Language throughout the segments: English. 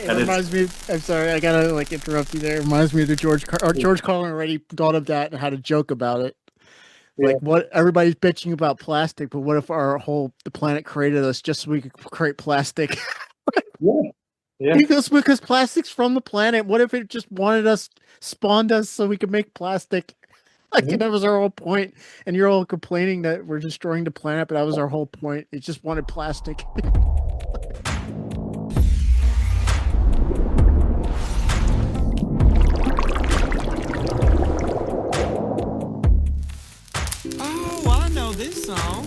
It reminds me. I'm sorry, I gotta like interrupt you there. It reminds me of the George Carlin already thought of that and had a joke about it. Yeah, Like what everybody's bitching about plastic, but what if the planet created us just so we could create plastic? yeah, yeah. Because plastic's from the planet. What if it just wanted us, spawned us so we could make plastic? Like Mhm. that was our whole point. And you're all complaining that we're destroying the planet, but that was our whole point. It just wanted plastic. Oh, I know this song.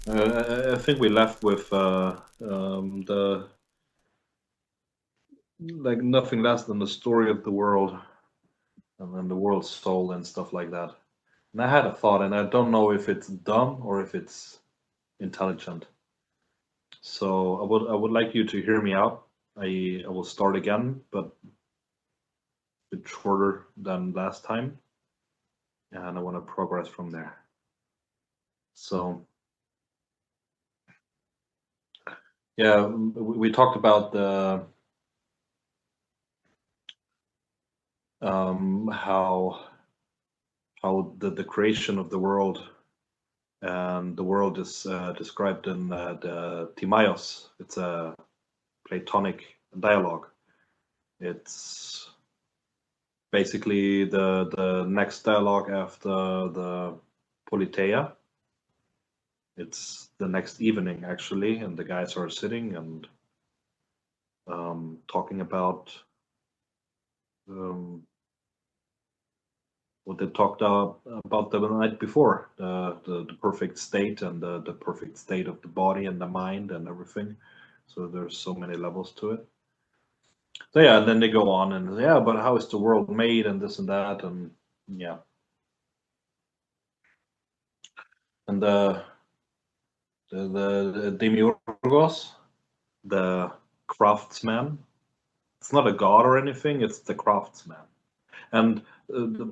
I think we left with the like nothing less than the story of the world and then the world's soul and stuff like that. And I had a thought, and I don't know if it's dumb or if it's intelligent. So I would like you to hear me out. I will start again, but a bit shorter than last time, and I want to progress from there. So yeah, we talked about the how the creation of the world, and the world is described in the Timaeus. It's a Platonic dialogue. It's basically the next dialogue after the Politeia. It's the next evening actually, and the guys are sitting and talking about um, what they talked about the night before, the perfect state and the perfect state of the body and the mind and everything. So there's so many levels to it. So yeah, and then they go on and yeah, but how is the world made and this and that and yeah, and the Demiurgos, the craftsman. It's not a god or anything. It's the craftsman. And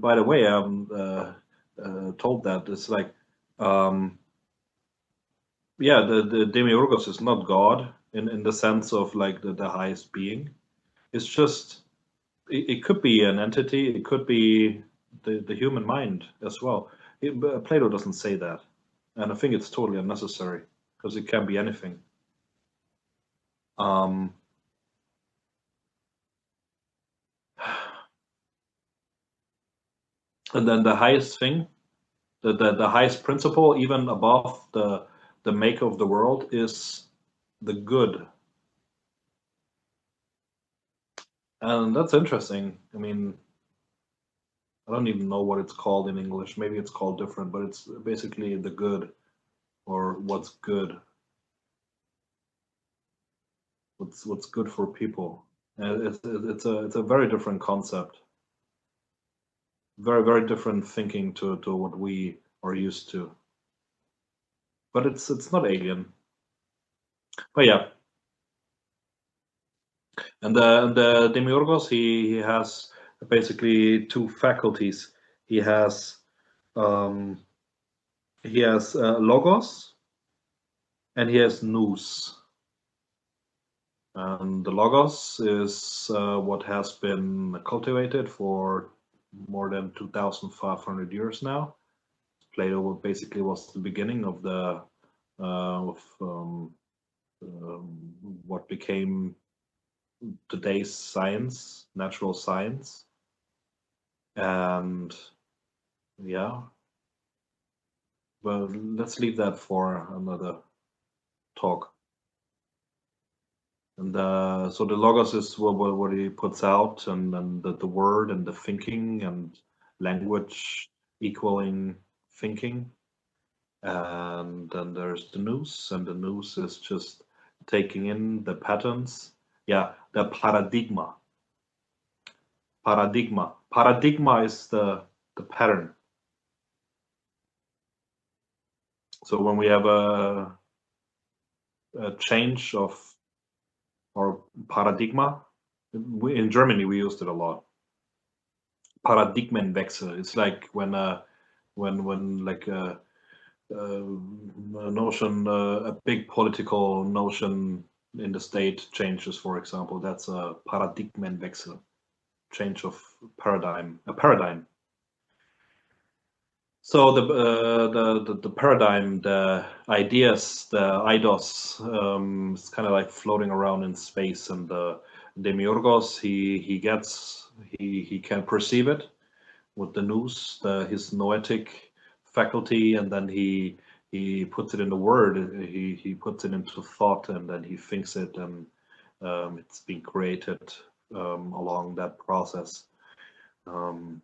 by the way, I'm told that it's like, yeah, the Demiurgos is not God in the sense of like the highest being. It's just it could be an entity. It could be the human mind as well. Plato doesn't say that, and I think it's totally unnecessary because it can be anything. Um, and then the highest thing, the highest principle, even above the maker of the world, is the good. And that's interesting. I mean, I don't even know what it's called in English. Maybe it's called different, but it's basically the good, or what's good. What's good for people. And it's a very different concept. Very different thinking to what we are used to. But it's not alien. But yeah. And the Demiurgos, he has basically two faculties. He has logos, and he has nous. And the logos is what has been cultivated for more than 2,500 years now. Plato basically was the beginning of the what became today's science, natural science. And yeah, well, let's leave that for another talk. And so the logos is what he puts out, and the word and the thinking and language equaling thinking. And then there's the nous, and the nous is just taking in the patterns. Yeah, the paradigma. Paradigma is the pattern. So when we have a change of our paradigma, in Germany we used it a lot. Paradigmenwechsel. It's like when like a notion, a big political notion in the state changes, for example. That's a Paradigmenwechsel, change of paradigm, a paradigm. So the paradigm, the ideas, the eidos, it's kind of like floating around in space. And the Demiurgos, he can perceive it with the nous, his noetic faculty, and then he puts it in the word. He puts it into thought, and then he thinks it, and it's being created along that process. And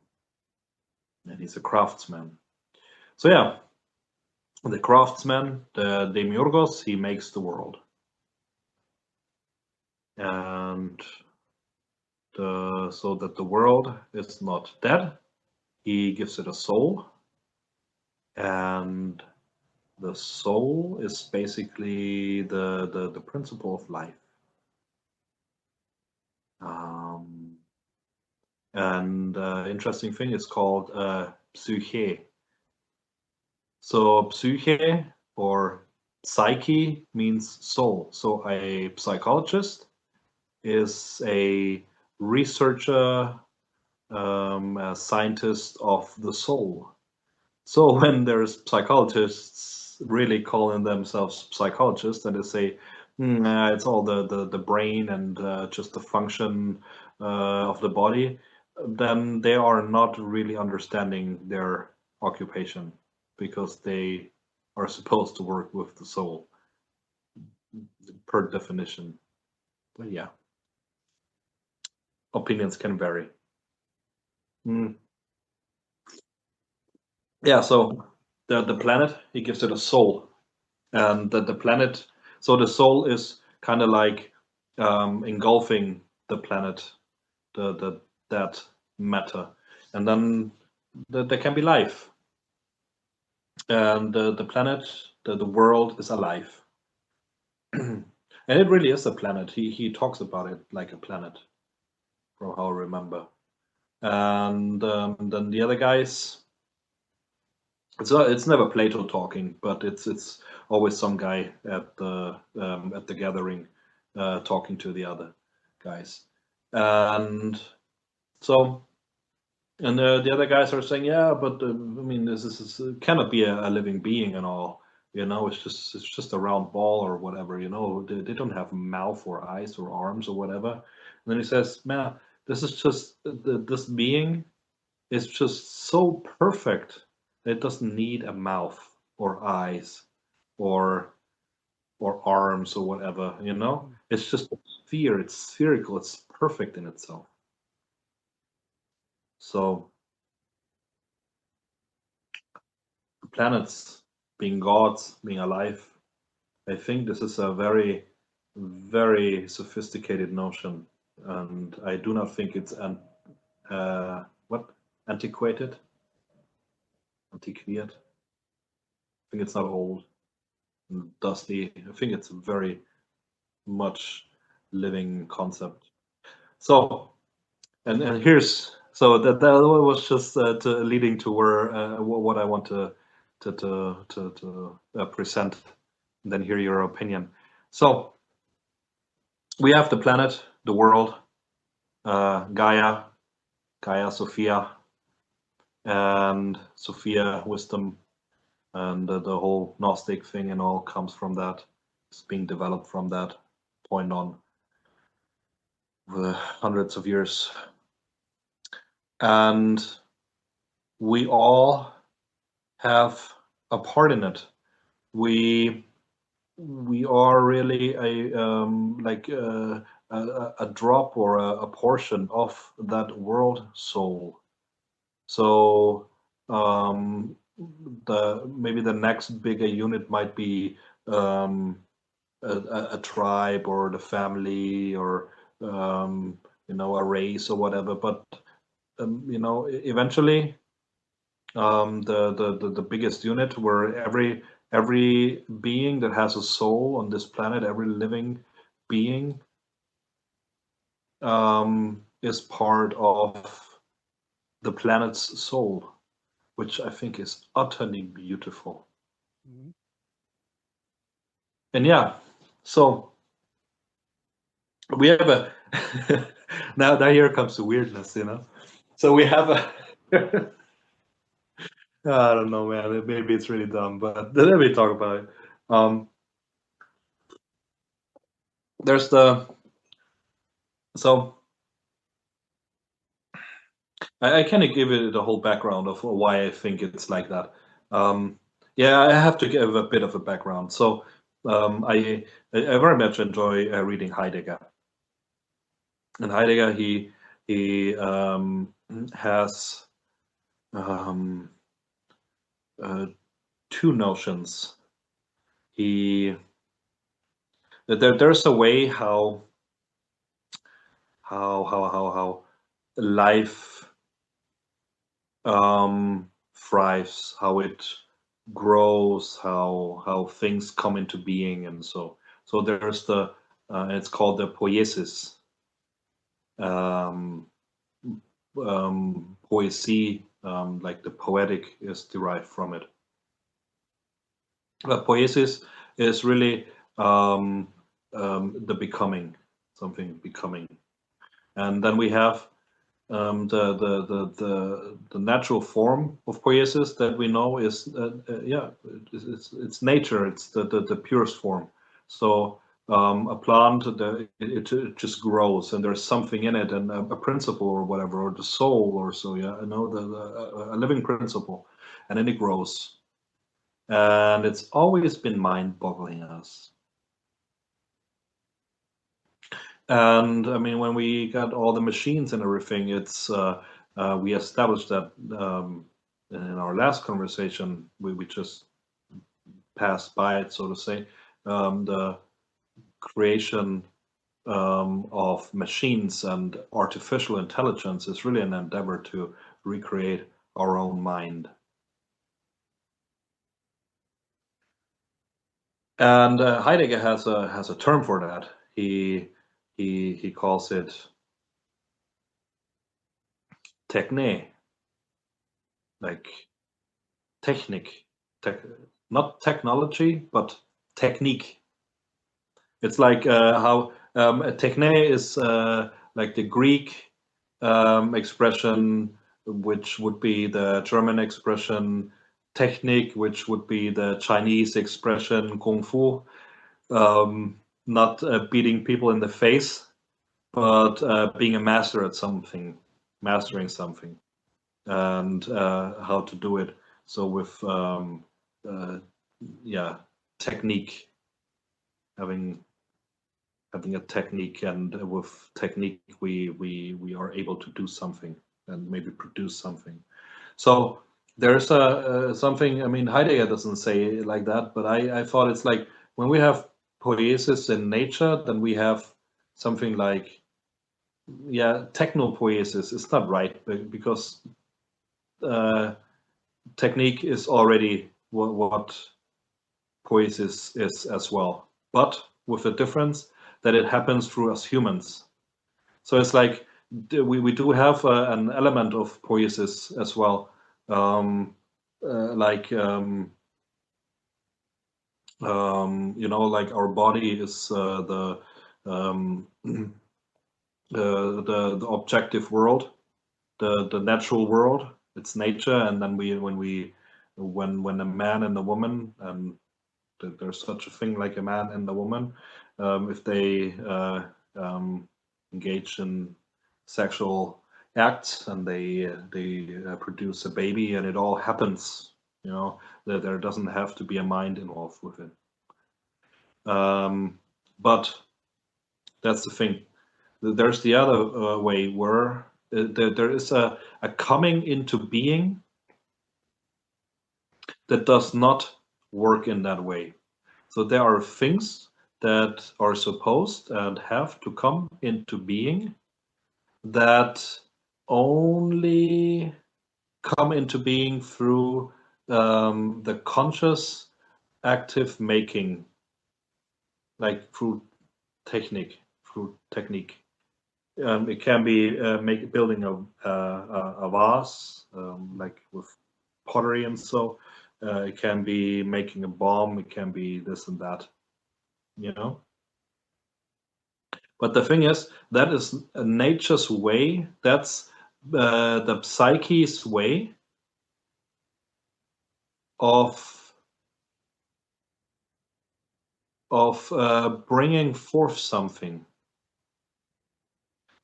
he's a craftsman. So yeah, the craftsman, the Demiurgos, he makes the world. And so that the world is not dead, he gives it a soul. And the soul is basically the principle of life. And interesting thing is called Psyche. So Psyche or psyche means soul. So a psychologist is a researcher, a scientist of the soul. So when there's psychologists really calling themselves psychologists, and they say it's all the brain and just the function of the body, then they are not really understanding their occupation, because they are supposed to work with the soul per definition. But yeah, opinions can vary. Yeah, so the planet, he gives it a soul, and the planet, so the soul is kind of like engulfing the planet, that matter, and then there can be life, and the planet, the world is alive. And it really is a planet. He talks about it like a planet, from how I remember. And then the other guys, it's never Plato talking, but it's always some guy at the gathering talking to the other guys. And so, and the other guys are saying, yeah, but I mean, this cannot be a living being and all. It's just a round ball or whatever. They don't have mouth or eyes or arms or whatever. And then he says, man, this is just this being is just so perfect. It doesn't need a mouth or eyes or arms or whatever, It's just a sphere, it's spherical, it's perfect in itself. So the planets being gods, being alive, I think this is a very, very sophisticated notion, and I do not think it's antiquated? Antiquated? I think it's not old and dusty. I think it's a very much living concept. So and here's that was just leading to where what I want to present. And then hear your opinion. So we have the planet, the world, Gaia, Sophia, and Sophia, wisdom, and the whole Gnostic thing and all comes from that. It's being developed from that point on, hundreds of years. And we all have a part in it. We are really a drop or a portion of that world soul. So maybe the next bigger unit might be a tribe or the family or a race or whatever. But eventually the biggest unit where every being that has a soul on this planet, every living being is part of the planet's soul, which I think is utterly beautiful. Mm-hmm. And yeah, so we have a now here comes the weirdness, So we have a I don't know, man. Maybe it's really dumb, but let me talk about it. There's so I kind of give it the whole background of why I think it's like that. Yeah, I have to give a bit of a background. So I very much enjoy reading Heidegger. And Heidegger, he has two notions. There's a way how life thrives, how it grows, how things come into being, and so there's the it's called the Poiesis. Poiesis, like the poetic, is derived from it. But Poiesis is really the becoming, something becoming, and then we have the natural form of Poiesis that we know is it's nature. It's the purest form. So a plant, it just grows, and there's something in it, and a principle or whatever, or the soul or so. Yeah, I know a living principle, and then it grows, and it's always been mind-boggling us. And I mean, when we got all the machines and everything, it's we established that in our last conversation. We just passed by it, so to say. The creation of machines and artificial intelligence is really an endeavor to recreate our own mind. And Heidegger has a term for that. He calls it Techné, like technique, not technology, but technique. It's like how Techné is like the Greek expression, which would be the German expression Technik, which would be the Chinese expression Kung Fu. Not beating people in the face, but being a master at something, mastering something, and how to do it. So with technique, having a technique, and with technique we are able to do something and maybe produce something. So there's something. I mean, Heidegger doesn't say it like that, but I thought it's like when we have poiesis in nature, then we have something like, techno-poiesis is not right, because technique is already what poiesis is as well, but with the difference that it happens through us humans. So it's like we do have an element of poiesis as well, like like our body is the objective world, the natural world. It's nature, and then when a man and a woman, and there's such a thing like a man and a woman, if they engage in sexual acts and they produce a baby, and it all happens, there doesn't have to be a mind involved with it. But that's the thing. There's the other way where there is a coming into being that does not work in that way. So there are things that are supposed and have to come into being that only come into being through the conscious active making, like through technique. It can be building a vase, like with pottery and so. It can be making a bomb. It can be this and that, But the thing is, that is nature's way. That's the psyche's way of bringing forth something.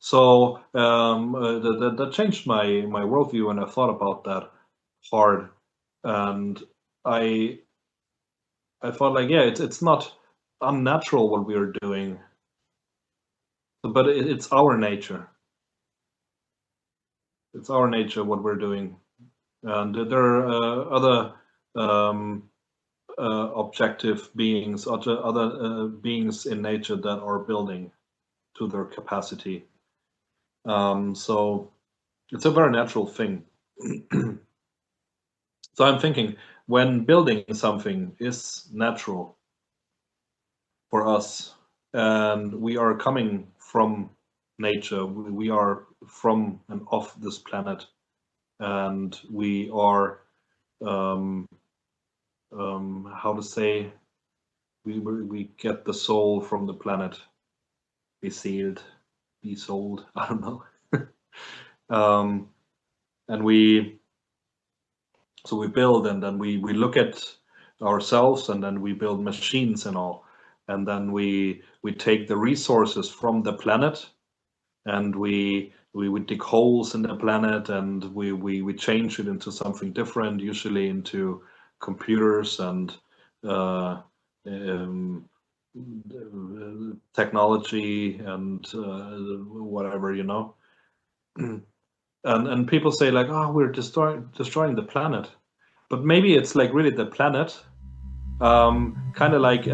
So that changed my worldview when I thought about that hard, and I thought like, yeah, it's not unnatural what we are doing, but it's our nature. It's our nature what we're doing, and there are other objective beings, other beings in nature that are building to their capacity. So it's a very natural thing. So I'm thinking, when building something is natural for us, and we are coming from nature, we are from and of this planet, and we are how to say, we get the soul from the planet, be sealed, be sold, I don't know. And we build, and then we look at ourselves, and then we build machines and all, and then we take the resources from the planet, and we dig holes in the planet, and we change it into something different, usually into computers and technology and whatever, and people say like, oh, we're destroying the planet, but maybe it's like really the planet kind of like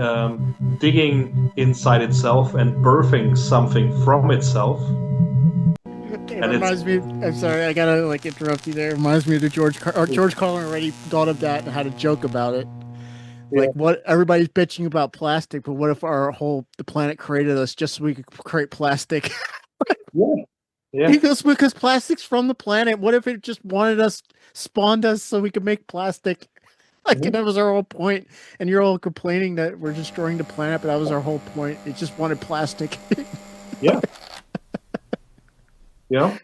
digging inside itself and birthing something from itself. It reminds me. I'm sorry, I gotta like interrupt you there. It reminds me of the George Carlin already thought of that and had a joke about it. Yeah. Like, what everybody's bitching about plastic, but what if the planet created us just so we could create plastic? Yeah. Because plastic's from the planet. What if it just spawned us so we could make plastic? Like, that was our whole point. And you're all complaining that we're destroying the planet, but that was our whole point. It just wanted plastic. Yeah. Yeah.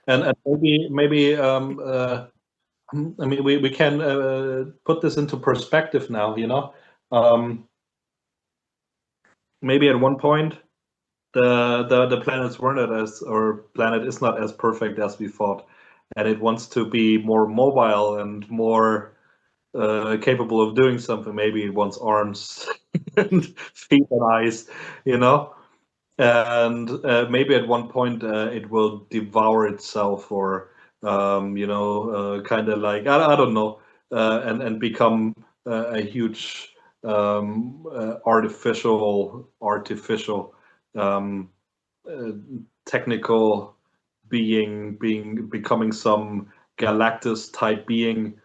And maybe I mean, we can put this into perspective now, maybe at one point the planets were not planet is not as perfect as we thought, and it wants to be more mobile and more capable of doing something. Maybe it wants arms and feet and eyes, and maybe at one point it will devour itself, or kind of like, I don't know, and become a huge artificial technical becoming some Galactus type being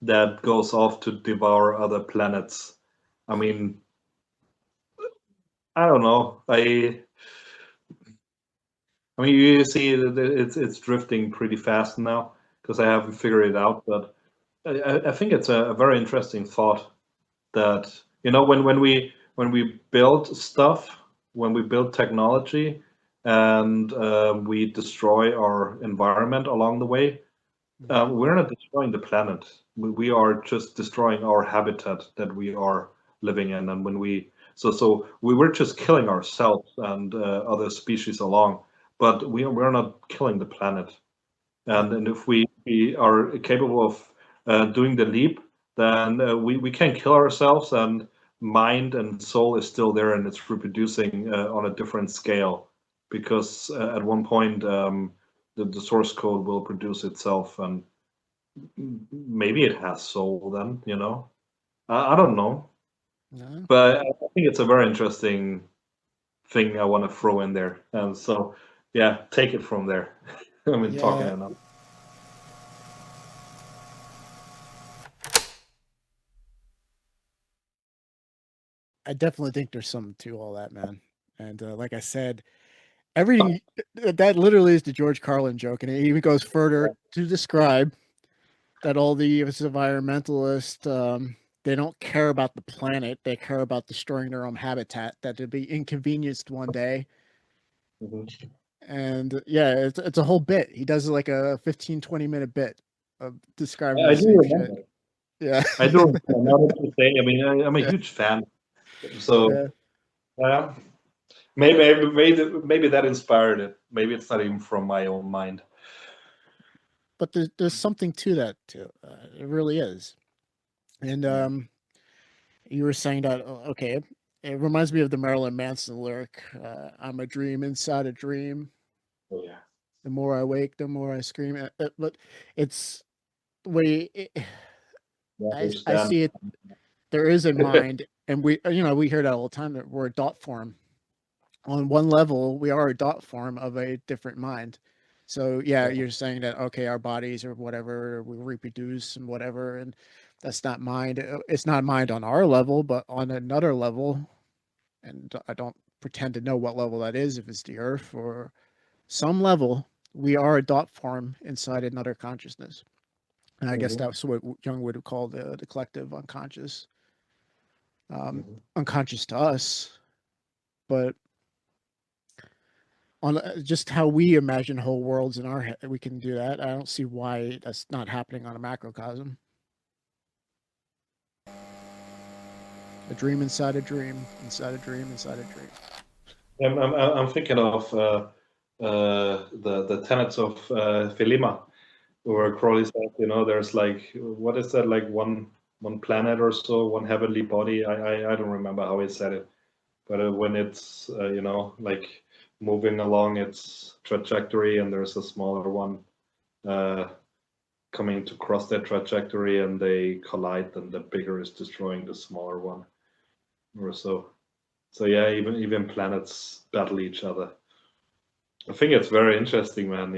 that goes off to devour other planets. I mean, I don't know. I mean, you see that it's drifting pretty fast now because I haven't figured it out. But I think it's a very interesting thought that when we build stuff, when we build technology, and we destroy our environment along the way, we're not destroying the planet. We are just destroying our habitat that we are living in, and when we were just killing ourselves and other species along, but we're not killing the planet. And if we are capable of doing the leap, then we can kill ourselves, and mind and soul is still there, and it's reproducing on a different scale, because at one point the source code will produce itself, and maybe it has soul then, I don't know, No? but I think it's a very interesting thing I want to throw in there, and so yeah, take it from there. I've been talking Yeah. enough. I definitely think there's something to all that, man. And like I said, everything that literally is the George Carlin joke, and it even goes further to describe that all the environmentalists, they don't care about the planet; they care about destroying their own habitat. That they'll be inconvenienced one day. Mhm. And yeah, it's a whole bit. He does like a 15-20 minute bit of describing I the do same shit. remember. Yeah. I do remember. Now that you say, I mean, I'm a Yeah. huge fan. So Yeah. uh, maybe that inspired it. Maybe it's not even from my own mind. But there's something to that too. It really is. And you were saying that okay, it reminds me of the Marilyn Manson lyric. I'm a dream inside a dream. Oh yeah. The more I wake, the more I scream. But it's the way You I understand. see it. There is a mind, and we hear that all the time that we're a dot form. On one level, we are a dot form of a different mind. So yeah, you're saying that okay, our bodies or whatever, we reproduce and whatever, and that's not mind. It's not mind on our level, but on another level, and I don't pretend to know what level that is, if it's the Earth or some level, we are a dot form inside another consciousness. And I guess Mhm, that's what Jung would call the collective unconscious, mhm. unconscious to us, but on just how we imagine whole worlds in our head, we can do that. I don't see why that's not happening on a macrocosm. A dream inside a dream, inside a dream, inside a dream. I'm thinking of the tenets of Thelema, where Crowley said, there's like, what is that, like one planet or so, one heavenly body. I don't remember how he said it, but when it's like moving along its trajectory, and there's a smaller one uh, coming to cross that trajectory, and they collide, then the bigger is destroying the smaller one, or so. So yeah, even planets battle each other. I think it's very interesting, man.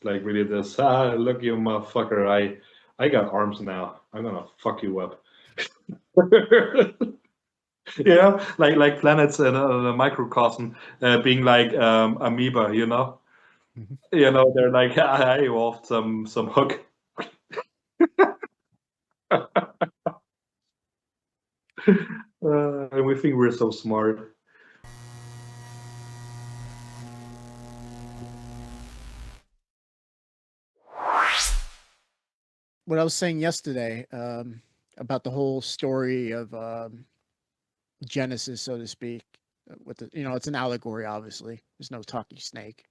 Like really this. Look, you motherfucker! I got arms now. I'm gonna fuck you up. like planets in a microcosm, being like amoeba. Mhm. They're like, I evolved some hook. And we think we're so smart. What I was saying yesterday about the whole story of Genesis, so to speak, with it's an allegory. Obviously, there's no talking snake,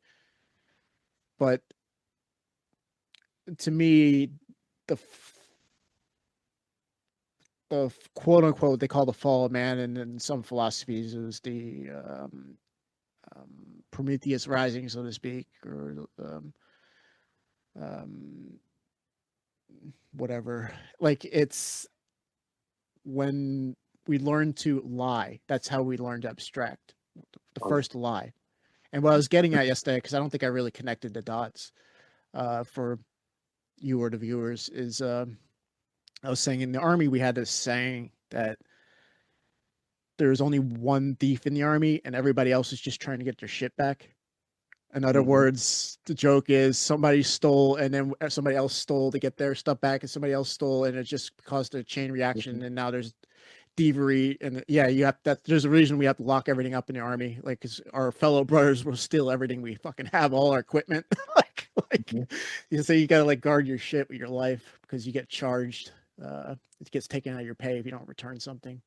but to me, the quote unquote they call the fall of man, and in some philosophies it was the Prometheus rising, so to speak, or um, whatever. Like it's when we learn to lie. That's how we learn to abstract. The first lie. And what I was getting at yesterday, because I don't think I really connected the dots for you or the viewers, is I was saying in the army we had this saying that there's only one thief in the army and everybody else is just trying to get their shit back. In other words, the joke is somebody stole and then somebody else stole to get their stuff back, and somebody else stole, and it just caused a chain reaction. And now there's thievery, and you have that. There's a reason we have to lock everything up in the army, like because our fellow brothers will steal everything we fucking have, all our equipment. You say you gotta like guard your shit with your life because you get charged. It gets taken out of your pay if you don't return something.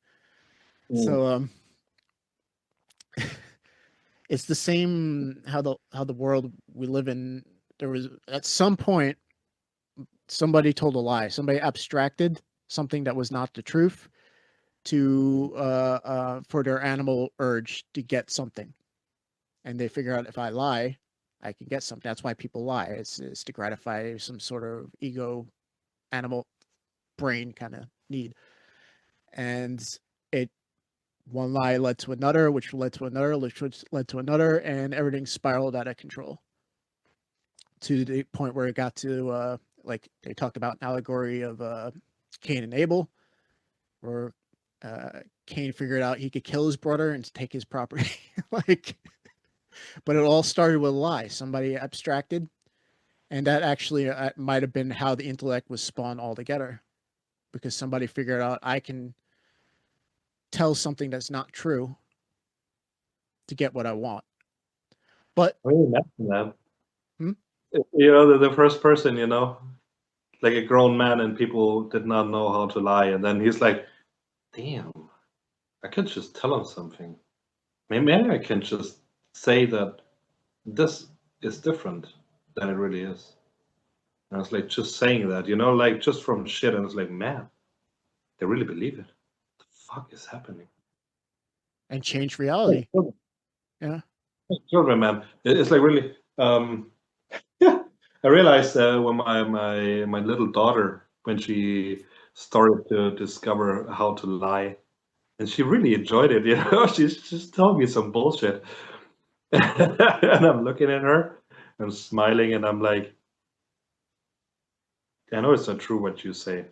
So it's the same how the world we live in. There was at some point somebody told a lie. Somebody abstracted something that was not the truth to for their animal urge to get something, and they figure out if I lie, I can get something. That's why people lie. It's to gratify some sort of ego, animal brain kind of need, and one lie led to another, which led to another, which led to another, and everything spiraled out of control to the point where it got to like they talked about an allegory of Cain and Abel, where Cain figured out he could kill his brother and take his property. Like, but it all started with a lie. Somebody abstracted, and that actually might have been how the intellect was spawned altogether, because somebody figured out I can tell something that's not true to get what I want. But imagine that. You know, the first person, you know, like a grown man, and people did not know how to lie, and then he's like, damn, I could just tell him something. Maybe I can just say that this is different than it really is. And I was like, just saying that, you know, like just from shit, and it's like, man, they really believe it. What the fuck is happening? And change reality. Yeah. Children, man. It's like really yeah. I realized when my little daughter, when she started to discover how to lie, and she really enjoyed it, you know, she's just told me some bullshit. And I'm looking at her, I'm smiling, and I'm like, I know it's not true what you say,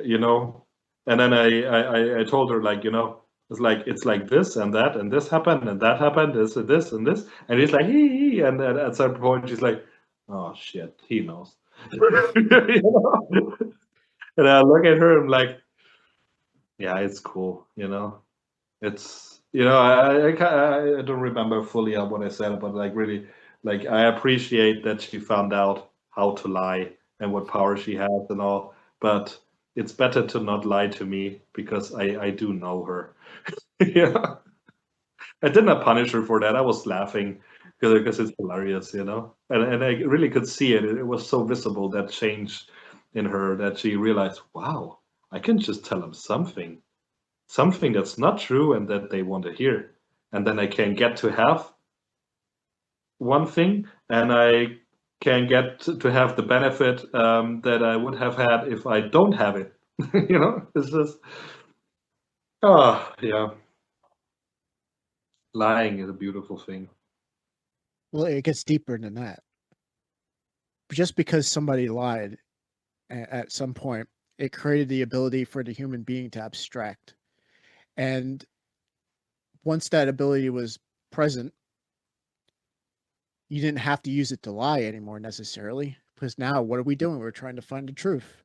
you know. And then I told her, like, you know, it's like this and that and this happened and that happened, this and this and this, and he's like hee, and then at some point she's like, oh shit, he knows. You know? And I look at her, I'm like, yeah, it's cool, you know. It's, you know, I don't remember fully what I said, but like really, like I appreciate that she found out how to lie and what power she has and all, but it's better to not lie to me because I do know her. Yeah, I did not punish her for that. I was laughing because it's hilarious, you know, and I really could see it. It was so visible, that change in her, that she realized, wow, I can just tell them something that's not true and that they want to hear, and then I can get to have one thing, and I can get to have the benefit that I would have had if I don't have it. You know, it's just, yeah. Lying is a beautiful thing. Well, it gets deeper than that. Just because somebody lied at some point, it created the ability for the human being to abstract. And once that ability was present, you didn't have to use it to lie anymore necessarily, because now what are we doing? We're trying to find the truth.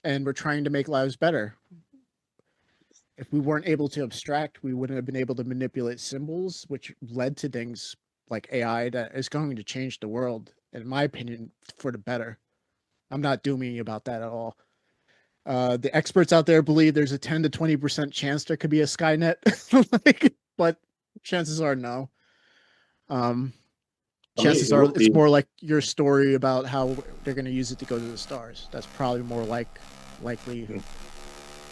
And we're trying to make lives better. If we weren't able to abstract, we wouldn't have been able to manipulate symbols, which led to things like AI that is going to change the world, in my opinion, for the better. I'm not dooming about that at all. The experts out there believe there's a 10 to 20% chance there could be a Skynet, but chances are no. Chances are it's more like your story about how they're going to use it to go to the stars. That's probably more likely, in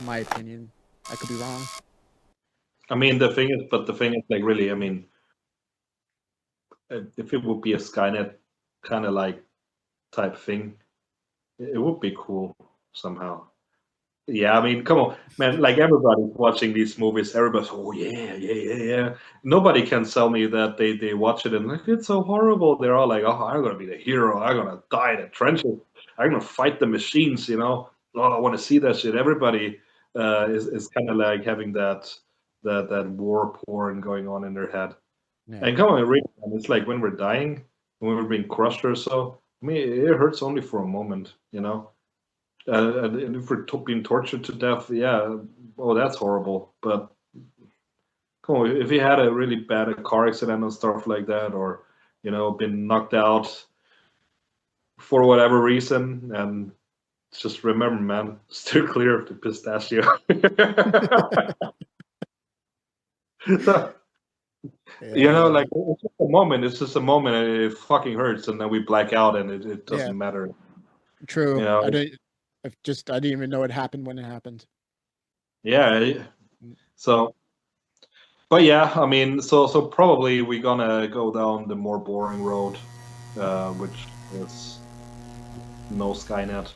my opinion. I could be wrong. I mean, the thing is, like, really, I mean, if it would be a Skynet kind of like type thing, it would be cool somehow. Yeah, I mean, come on, man. Like, everybody's watching these movies. Everybody's, oh yeah. Nobody can tell me that they watch it and like, it's so horrible. They're all like, oh, I'm gonna be the hero. I'm gonna die in the trenches. I'm gonna fight the machines. You know, oh, I want to see that shit. Everybody is kind of like having that war porn going on in their head. Yeah. And come on, really, it's like when we're dying, when we're being crushed or so. I mean, it hurts only for a moment, you know. And if we're being tortured to death, yeah, oh, that's horrible. But come on, if you had a really bad car accident and stuff like that, or you know, been knocked out for whatever reason, and just remember, man, steer clear of the pistachio. So, you know, Yeah. like it's just a moment. It's just a moment, and it fucking hurts, and then we black out, and it doesn't Yeah. matter. True. You know, I didn't even know it happened when it happened. yeah. So, but yeah, I mean, so probably we're gonna go down the more boring road, which is no Skynet.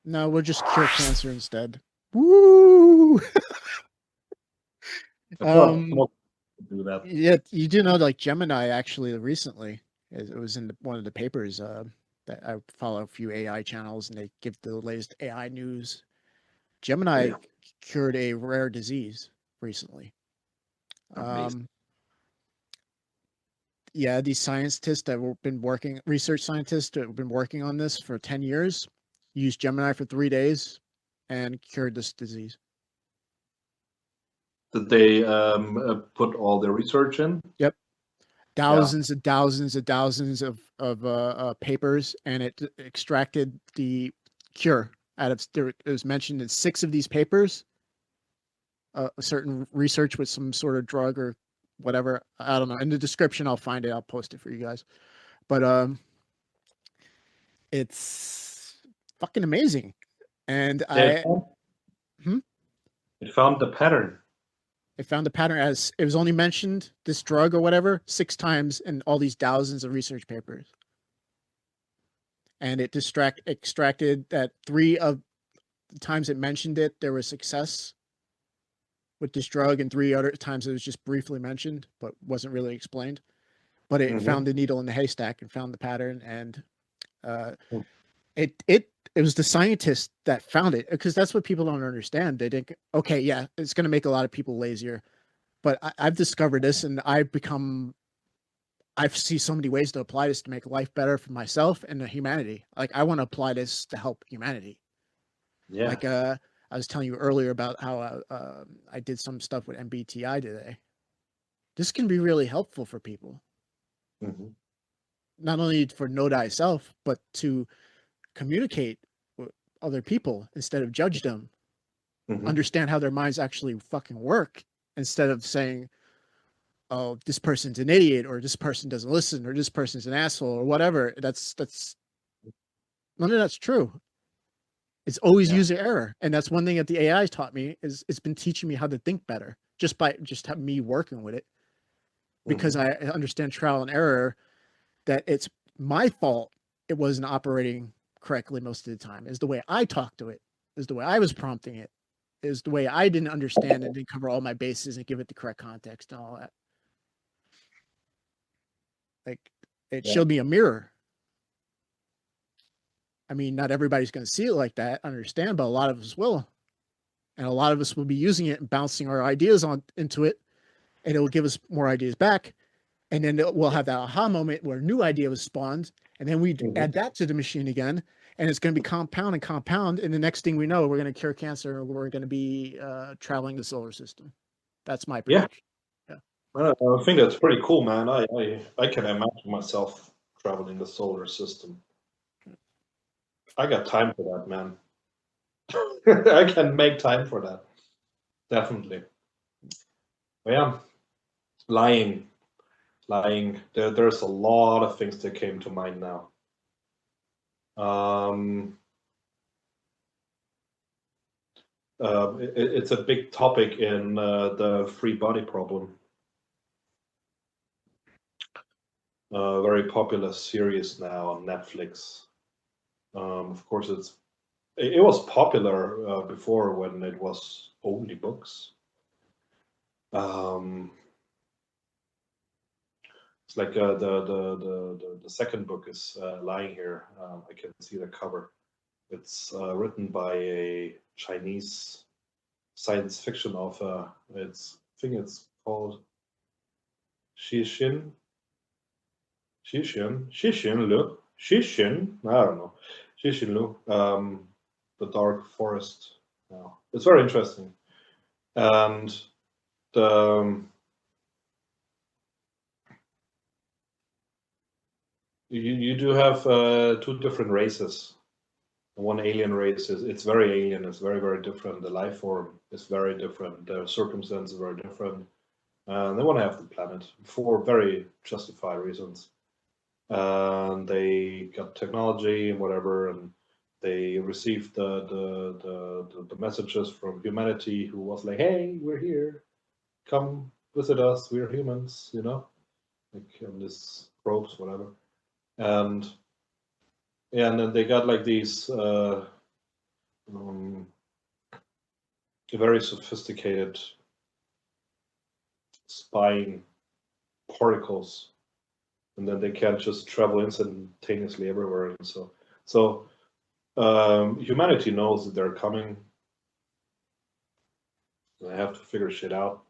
No, we'll just cure cancer instead. Woo! I thought most people do that. Yeah, you do know, like Gemini actually recently, it was in one of the papers that I follow a few AI channels and they give the latest AI news. Gemini Yeah. cured a rare disease recently. Amazing. Yeah, these scientists that have been working, research scientists that have been working on this for 10 years, used Gemini for 3 days and cured this disease. Did they put all their research in? Yep. Thousands and thousands and thousands of papers, and it extracted the cure out of. It was mentioned in 6 of these papers. A certain research with some sort of drug or whatever. I don't know. In the description, I'll find it. I'll post it for you guys. But it's fucking amazing, and It found the pattern. I found the pattern as it was only mentioned, this drug or whatever, 6 times in all these thousands of research papers. And it extracted that 3 of the times it mentioned it, there was success with this drug, and 3 other times it was just briefly mentioned, but wasn't really explained. But it found the needle in the haystack and found the pattern, and it was the scientists that found it, because that's what people don't understand. They think, okay, yeah, it's going to make a lot of people lazier. But I've discovered this, and I see so many ways to apply this to make life better for myself and the humanity. Like, I want to apply this to help humanity. Yeah. Like, I was telling you earlier about how I did some stuff with MBTI today. This can be really helpful for people. Not only for know thyself, but to communicate with other people instead of judge them. Understand how their minds actually fucking work, instead of saying, oh, this person's an idiot, or this person doesn't listen, or this person's an asshole, or whatever. That's none of that's true. It's always user error. And that's one thing that the AI taught me, is it's been teaching me how to think better just by me working with it. Because I understand trial and error, that it's my fault it wasn't operating correctly most of the time. Is the way I talked to it, is the way I was prompting it, is the way I didn't understand and didn't cover all my bases and give it the correct context and all that. Like, it showed me a mirror. I mean, not everybody's going to see it like that, understand, but a lot of us will. And a lot of us will be using it and bouncing our ideas into it, and it will give us more ideas back. And then we'll have that aha moment where a new idea was spawned, and then we add that to the machine again, and it's going to be compound and compound. And the next thing we know, we're going to cure cancer, or we're going to be traveling the solar system. That's my prediction. I think that's pretty cool, man. I can imagine myself traveling the solar system. I got time for that, man. I can make time for that. Definitely. But yeah, lying. There's a lot of things that came to mind now. It's a big topic in the free body problem. Very popular series now on Netflix. Of course, it was popular before, when it was only books. It's like the second book is lying here. I can see the cover. It's written by a Chinese science fiction author. I think it's called Shishin, Shishinlu, I don't know, Shishinlu, the Dark Forest. Yeah. It's very interesting, and the you do have two different races. One alien race it's very alien. It's very different. The life form is very different. The circumstances are very different. They want to have the planet for very justified reasons. And they got technology and whatever, and they received the messages from humanity, who was like, "Hey, we're here. Come visit us. We're humans," you know, like on this probes, whatever. And then they got like these very sophisticated spying particles, and then they can just travel instantaneously everywhere. And so humanity knows that they're coming. They have to figure shit out,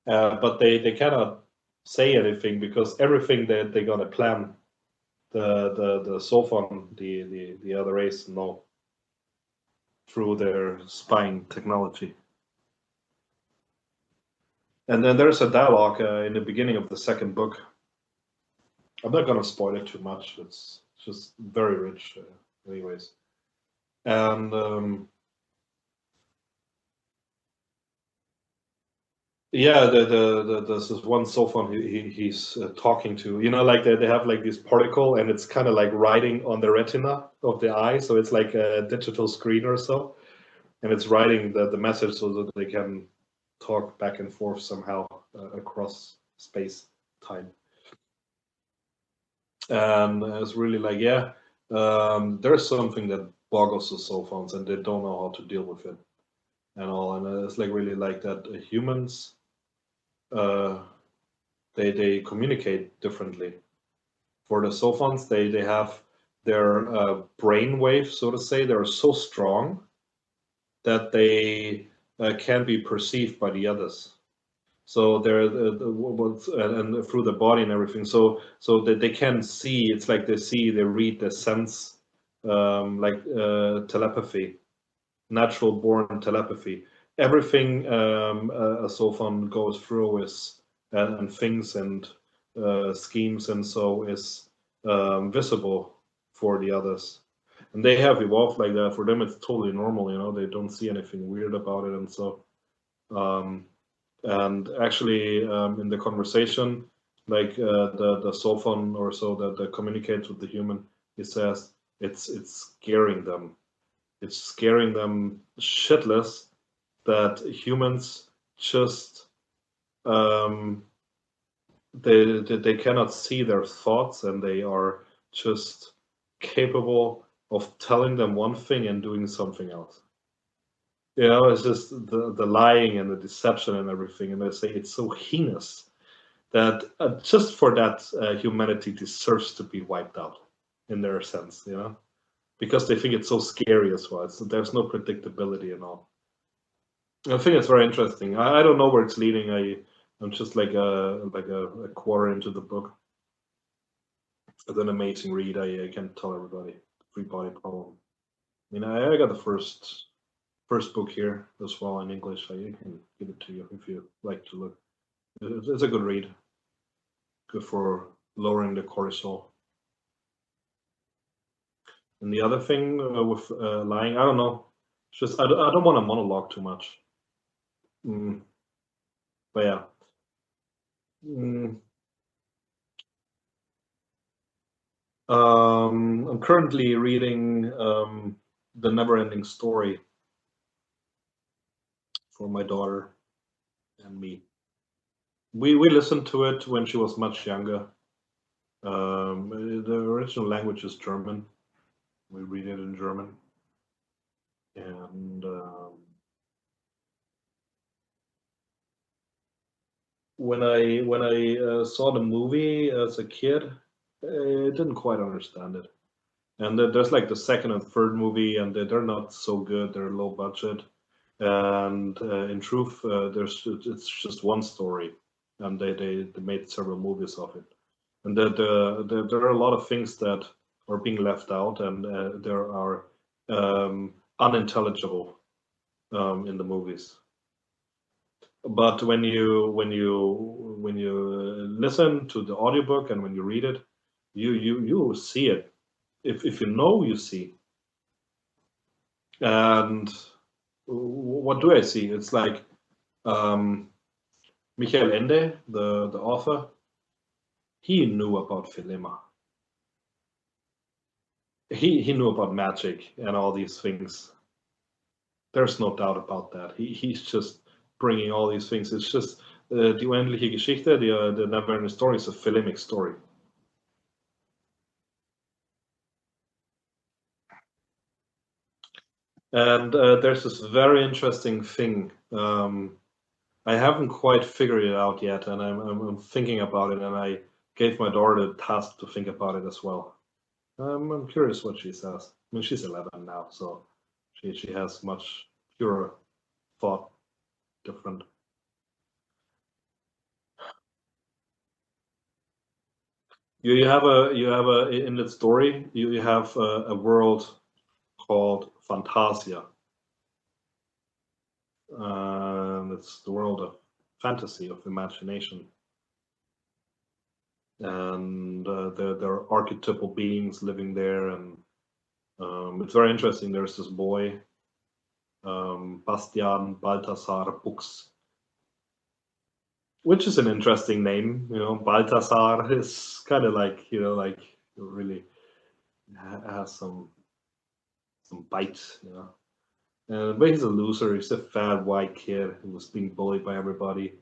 but they cannot say anything, because everything that they're gonna plan, the Sophon, the other race, know through their spying technology. And then there's a dialogue in the beginning of the second book. I'm not gonna spoil it too much. It's just very rich, anyways. And yeah, there's this one Sophon he's talking to. You know, like they have like this particle, and it's kind of like writing on the retina of the eye, so it's like a digital screen or so, and it's writing the message so that they can talk back and forth somehow across space time. And it's really like, yeah, there's something that boggles the Sophons, and they don't know how to deal with it and all. And it's like really like that humans, they communicate differently. For the Sophons, they have their brain waves, so to say, they're so strong that they can be perceived by the others. So they're and through the body and everything. So that they can see. It's like they read, they sense, like telepathy, natural born telepathy. Everything a Sophon goes through is and things and schemes and so is visible for the others. And they have evolved like that. For them, it's totally normal. You know, they don't see anything weird about it, and so. And actually, in the conversation, like the Sophon or so that communicates with the human, he says it's scaring them. It's scaring them shitless that humans just they cannot see their thoughts, and they are just capable of telling them one thing and doing something else. You know, it's just the lying and the deception and everything. And they say it's so heinous that just for that, humanity deserves to be wiped out in their sense, you know, because they think it's so scary as well. So there's no predictability and all. I think it's very interesting. I don't know where it's leading. I'm just like a quarter into the book. It's an amazing read. I can tell everybody. Free Body Problem. I mean, I got the first book here as well in English. I can give it to you if you like to look. It's a good read. Good for lowering the cortisol. And the other thing with lying, I don't know. It's just I don't want to monologue too much. But yeah. I'm currently reading the NeverEnding Story for my daughter and me. We listened to it when she was much younger. The original language is German. We read it in German, and when I saw the movie as a kid, I didn't quite understand it. And there's like the second and third movie, and they're not so good. They're low budget, and in truth, it's just one story. and they made several movies of it. And there are a lot of things that are being left out, and there are unintelligible in the movies. But when you listen to the audiobook and when you read it, you see it. If you know, you see. And what do I see? It's like Michael Ende, the author, he knew about Philema. He knew about magic and all these things. There's no doubt about that. He's just bringing all these things. It's just die unendliche Geschichte, the NeverEnding Story is a filmic story. And there's this very interesting thing. I haven't quite figured it out yet, and I'm thinking about it, and I gave my daughter the task to think about it as well. I'm curious what she says. I mean, she's 11 now, so she has much purer thought, different. You have in the story you have a world called Fantasia. It's the world of fantasy, of imagination. And there are archetypal beings living there, and it's very interesting. There's this boy, Bastian Balthasar Bux, which is an interesting name. You know, Balthasar is kind of like, you know, like really has some bite, you know. But he's a loser. He's a fat white kid who was being bullied by everybody,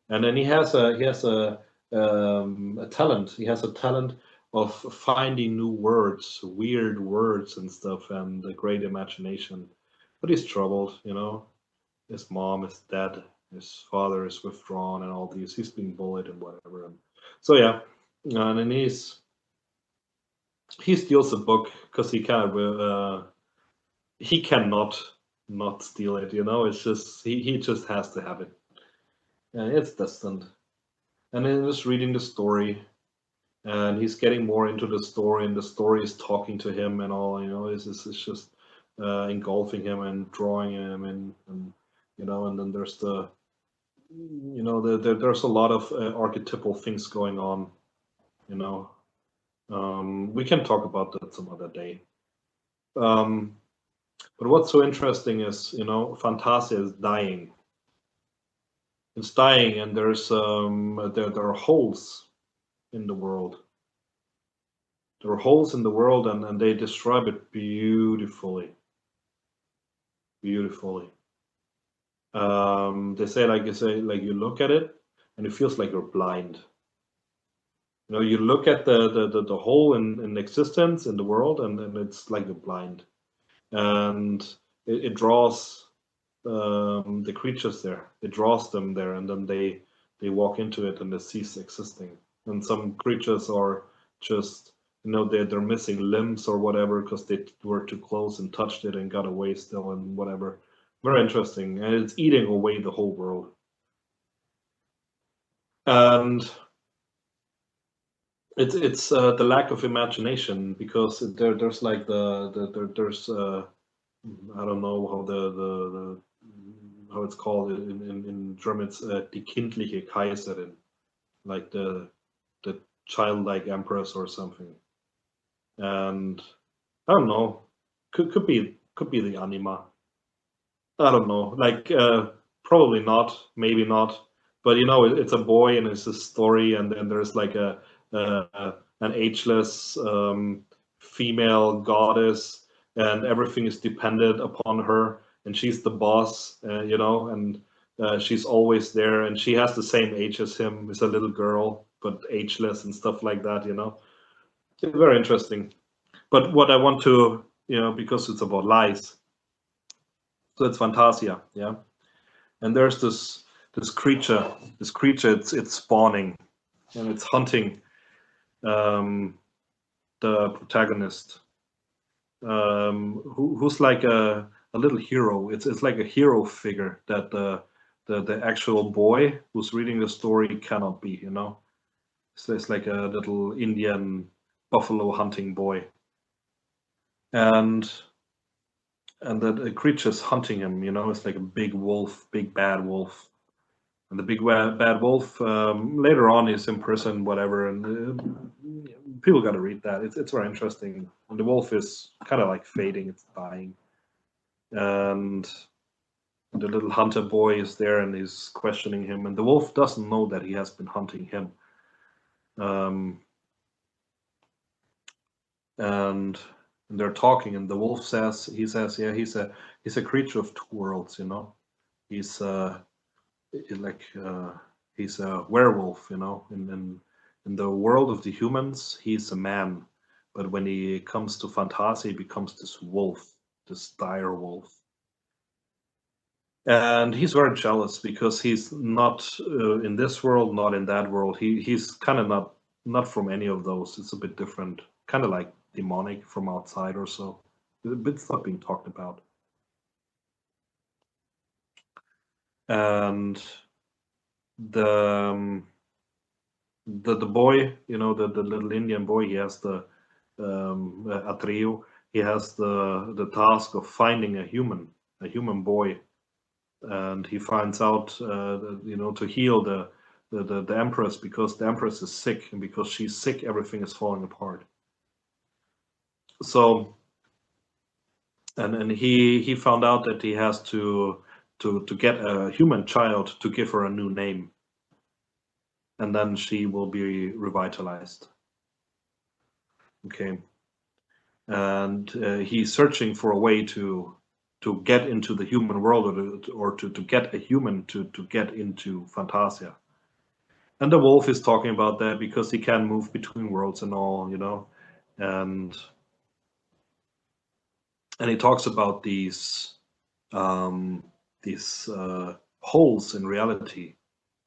and then he has a talent. He has a talent of finding new words, weird words and stuff, and a great imagination. But he's troubled, you know. His mom is dead. His father is withdrawn, and all these. He's being bullied and whatever. And so yeah, and then he steals a book because he he cannot not steal it. You know, it's just he just has to have it, and it's destined. And then just reading the story, and he's getting more into the story, and the story is talking to him and all. You know, it's just engulfing him and drawing him, and you know, and then there's the, you know, there's a lot of archetypal things going on. You know, we can talk about that some other day. But what's so interesting is, you know, Fantasia is dying. It's dying, and there's there are holes in the world. There are holes in the world, and they describe it beautifully. Beautifully. They say like you look at it, and it feels like you're blind. You know, you look at the hole in existence in the world, and it's like you're blind, and it draws the creatures there. It draws them there, and then they walk into it and they cease existing. And some creatures are just, you know, they're missing limbs or whatever because they were too close and touched it and got away still and whatever. Very interesting, and it's eating away the whole world. And it's the lack of imagination, because there's like there's I don't know how the how it's called in German. It's die kindliche Kaiserin, like the childlike empress or something. And I don't know, could be the anima. I don't know, like probably not, maybe not. But you know, it's a boy and it's a story, and then there's like an ageless female goddess, and everything is dependent upon her, and she's the boss, you know, and she's always there, and she has the same age as him, is a little girl, but ageless and stuff like that, you know. It's very interesting. But what I want to, you know, because it's about lies, so it's Fantasia, yeah. And there's this creature, it's spawning, and it's hunting the protagonist, who's like a little hero. It's like a hero figure that the actual boy who's reading the story cannot be, you know. So it's like a little Indian buffalo hunting boy, and the creature's hunting him, you know. It's like a big wolf, big bad wolf, and the big bad wolf later on is in prison, whatever, and people got to read that. It's very interesting, and the wolf is kind of like fading, it's dying, and the little hunter boy is there and he's questioning him, and the wolf doesn't know that he has been hunting him. And they're talking, and the wolf says, yeah, he's a creature of two worlds, you know. He's he's a werewolf, you know. In the world of the humans, he's a man, but when he comes to Fantasia, he becomes this wolf, this dire wolf. And he's very jealous because he's not in this world, not in that world. He's kind of not from any of those. It's a bit different, kind of like demonic from outside or so. It's not being talked about. And the boy, you know, the little Indian boy, he has the Atreyu. He has the task of finding a human boy. And he finds out, you know, to heal the Empress, because the Empress is sick, and because she's sick, everything is falling apart. So, and he found out that he has to get a human child to give her a new name, and then she will be revitalized. Okay, and he's searching for a way to get into the human world, or to get a human to get into Fantasia. And the wolf is talking about that because he can move between worlds and all, you know. And he talks about these holes in reality,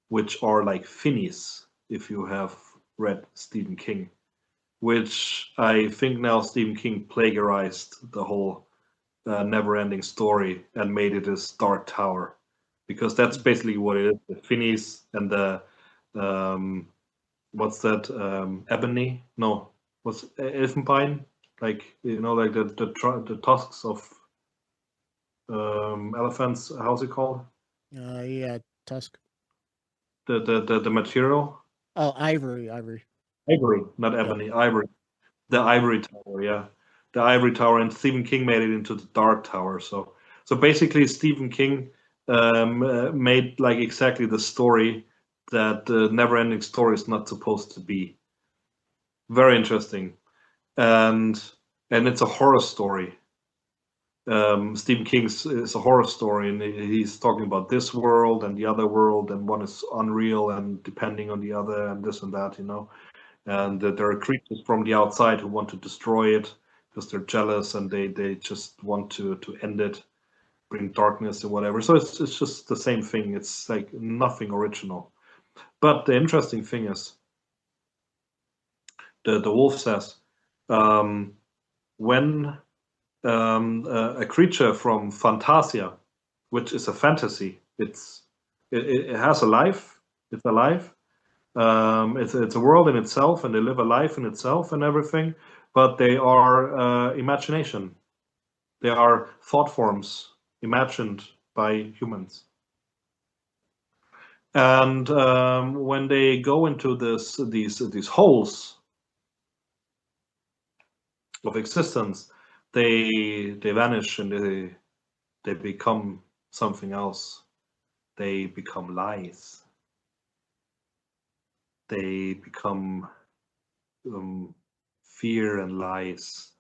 which are like finis, if you have read Stephen King, which I think now Stephen King plagiarized the whole NeverEnding Story and made it a Dark Tower, because that's basically what it is. The finis and the what's that? Ebony? No, what's elfenbein? Like, you know, like the tusks of elephants. How's it called? Yeah, tusk. The material. Oh, ivory. Ivory, not ebony. Yeah. Ivory. The ivory tower. Yeah. The ivory tower, and Stephen King made it into the Dark Tower. So basically, Stephen King made like exactly the story that the NeverEnding Story is not supposed to be. Very interesting, and it's a horror story. Stephen King is a horror story, and he's talking about this world and the other world, and one is unreal and depending on the other, and this and that, you know. And there are creatures from the outside who want to destroy it, because they're jealous and they just want to end it, bring darkness and whatever. So it's just the same thing. It's like nothing original. But the interesting thing is, the wolf says, when a creature from Fantasia, which is a fantasy, it has a life. It's alive. It's a world in itself, and they live a life in itself and everything. But they are imagination. They are thought forms imagined by humans. And when they go into these holes of existence, they vanish, and they become something else. They become lies. They become fear and lies,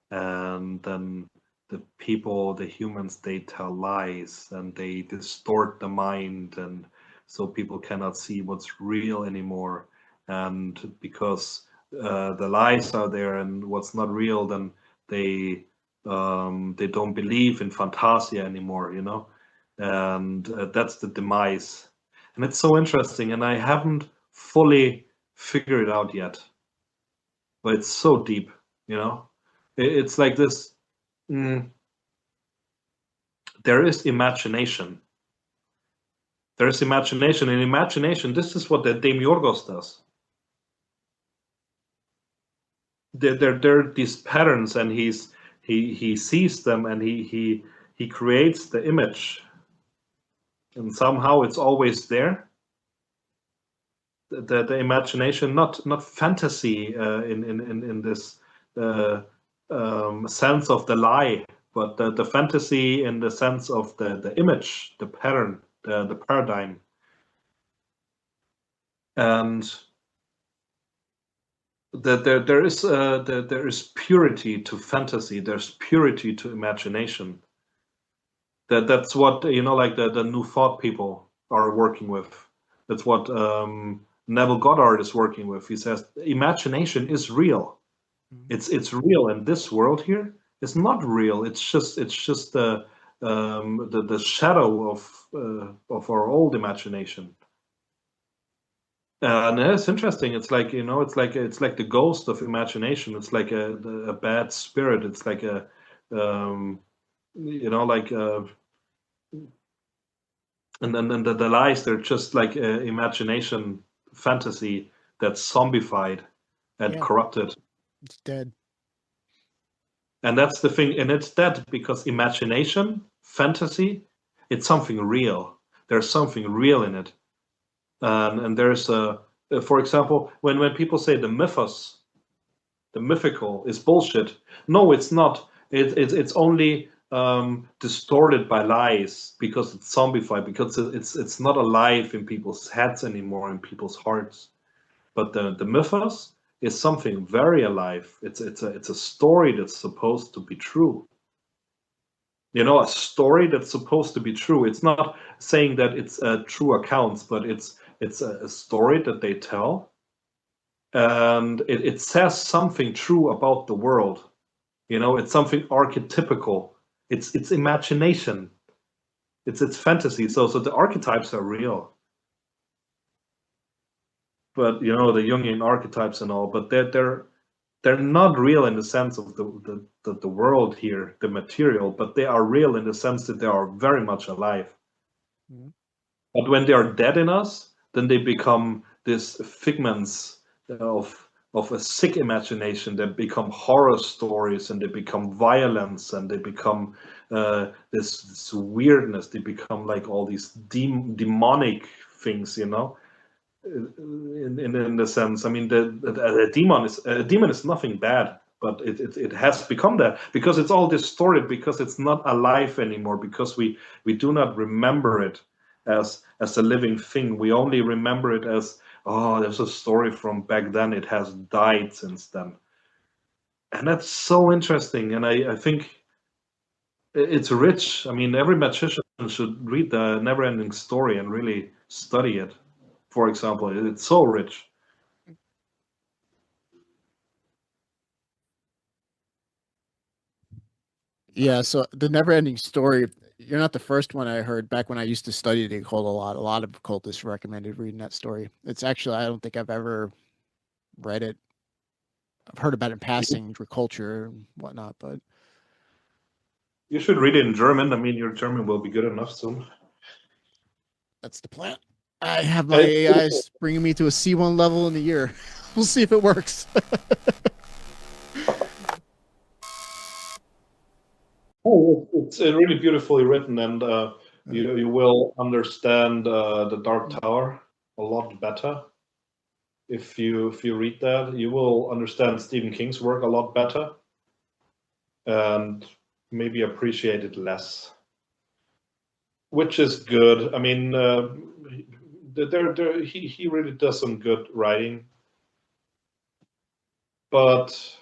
and then the humans, they tell lies, and they distort the mind, and so people cannot see what's real anymore. And because the lies are there and what's not real, then they don't believe in Fantasia anymore, you know. And that's the demise. And it's so interesting, and I haven't fully figured it out yet, but it's so deep, you know. It's like this. There is imagination, There's imagination. In imagination, this is what the Demiurgos does. There are these patterns, and he sees them, and he creates the image, and somehow it's always there. The imagination, not fantasy in this sense of the lie, but the fantasy in the sense of the image, the pattern, the paradigm. And there is purity to fantasy. There's purity to imagination. That's what, like the New Thought people are working with. That's what Neville Goddard is working with. He says imagination is real. It's real, and this world here is not real. It's just the shadow of our old imagination. And it's interesting. It's like it's like the ghost of imagination. It's like a bad spirit. It's like and then the lies, they're just like imagination, fantasy that's zombified and corrupted. It's dead. And that's the thing, and it's dead because imagination, fantasy, it's something real. There's something real in it. And there's for example, when people say the mythos, the mythical is bullshit. No, it's not. It's only distorted by lies because it's zombified, because it's not alive in people's heads anymore, in people's hearts. But the mythos is something very alive. It's a story that's supposed to be true. A story that's supposed to be true. It's not saying that it's true accounts, but it's a story that they tell, and it says something true about the world. It's something archetypical. It's imagination. It's fantasy. So the archetypes are real. But the Jungian archetypes and all, but they're not real in the sense of the world here, the material, but they are real in the sense that they are very much alive. Mm-hmm. But when they are dead in us, then they become these figments of a sick imagination. They become horror stories, and they become violence, and they become this weirdness. They become like all these demonic things, in the sense. I mean, a demon is nothing bad, but it has become that because it's all distorted, because it's not alive anymore, because we do not remember it as a living thing. We only remember it as, oh, there's a story from back then. It has died since then. And that's so interesting. And I think it's rich. I mean, every magician should read the NeverEnding Story and really study it. For example, it's so rich. Yeah, so the NeverEnding Story, you're not the first one I heard. Back when I used to study the occult a lot of occultists recommended reading that story. It's actually, I don't think I've ever read it. I've heard about it in passing through culture and whatnot, but you should read it in German. I mean, your German will be good enough soon. That's the plan. I have my AIs bringing me to a C1 level in a year. We'll see if it works. It's really beautifully written, and you will understand the Dark Tower a lot better if you read that. You will understand Stephen King's work a lot better, and maybe appreciate it less, which is good. I mean, he really does some good writing, but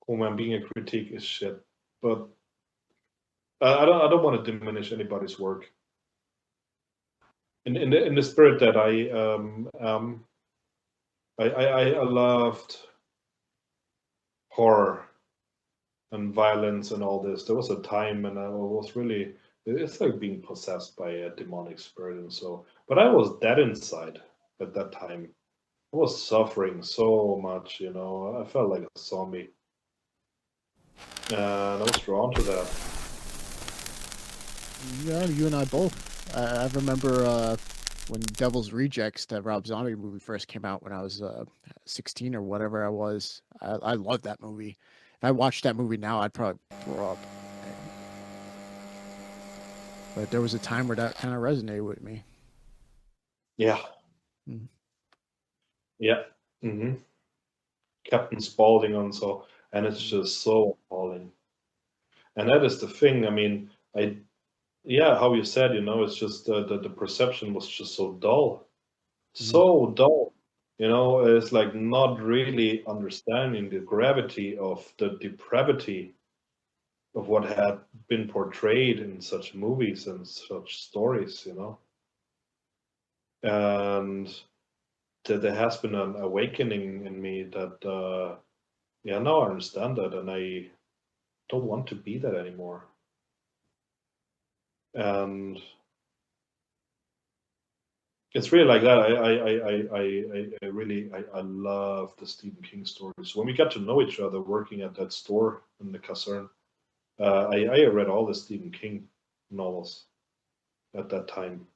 oh man, being a critique is shit. But I don't want to diminish anybody's work. In the spirit that I loved horror and violence and all this. There was a time when I was really, it's like being possessed by a demonic spirit, and so, but I was dead inside at that time. I was suffering so much, I felt like a zombie. And I was drawn to that. Yeah, you and I both. I remember when Devil's Rejects, that Rob Zombie movie, first came out when I was 16 or whatever I was. I loved that movie. If I watched that movie now, I'd probably throw up. But there was a time where that kind of resonated with me. Yeah. Mm. Yeah. Mm-hmm. Captain Spaulding and so, and it's just so appalling. And that is the thing. I mean, yeah, how you said, it's just the perception was just so dull, so dull. It's like not really understanding the gravity of the depravity of what had been portrayed in such movies and such stories, And there has been an awakening in me that, yeah, now I understand that, and I don't want to be that anymore. And it's really like that. I really love the Stephen King stories. When we got to know each other working at that store in the Caserne, I read all the Stephen King novels at that time.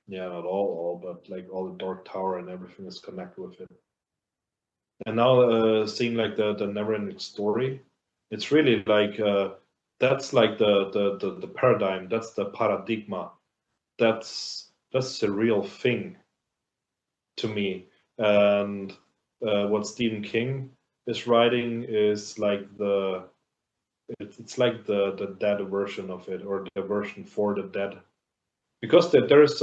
Yeah, not all, but like all the Dark Tower and everything is connected with it. And now seeing like the NeverEnding Story, it's really like that's like the paradigm, that's the paradigma, that's the real thing to me. And what Stephen King is writing is like it's like the dead version of it, or the version for the dead, because there's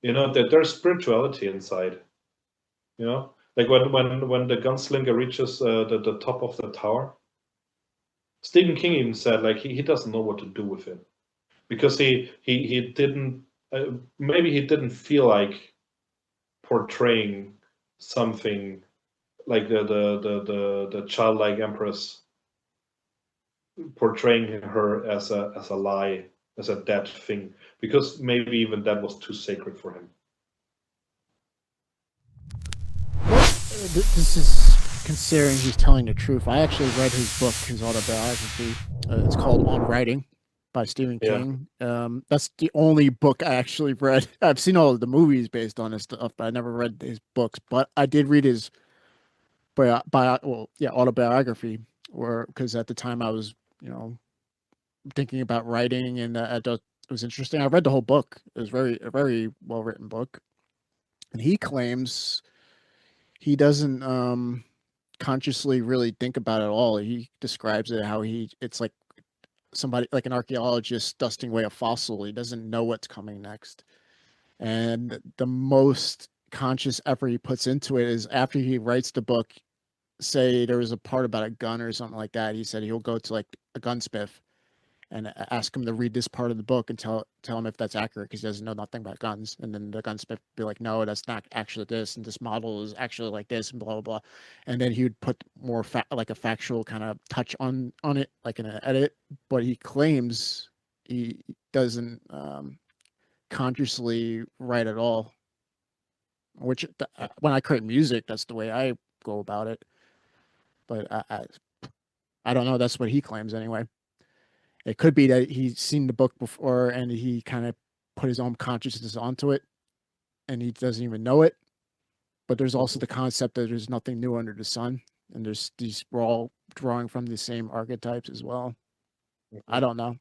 there's spirituality inside, like when the gunslinger reaches the top of the tower. Stephen King even said like he doesn't know what to do with it, because he didn't maybe he didn't feel like portraying something like the childlike empress, portraying her as a lie, as a dead thing, because maybe even that was too sacred for him. This is considering he's telling the truth. I actually read his book, his autobiography. It's called On Writing by Stephen King. That's the only book I actually read. I've seen all of the movies based on his stuff, but I never read his books. But I did read his autobiography, because at the time I was, thinking about writing, and I thought it was interesting. I read the whole book. It was a very well written book, and he claims he doesn't consciously really think about it at all. He describes it how it's like somebody, like an archaeologist dusting away a fossil. He doesn't know what's coming next. And the most conscious effort he puts into it is after he writes the book. Say there was a part about a gun or something like that. He said he'll go to like a gunsmith and ask him to read this part of the book and tell him if that's accurate, because he doesn't know nothing about guns. And then the gunsmith would be like, no, that's not actually this, and this model is actually like this, and blah blah blah. And then he would put more like a factual kind of touch on it, like in an edit. But he claims he doesn't consciously write at all. Which when I create music, that's the way I go about it. But I don't know. That's what he claims anyway. It could be that he's seen the book before and he kind of put his own consciousness onto it and he doesn't even know it. But there's also the concept that there's nothing new under the sun, and we're all drawing from the same archetypes as well. I don't know.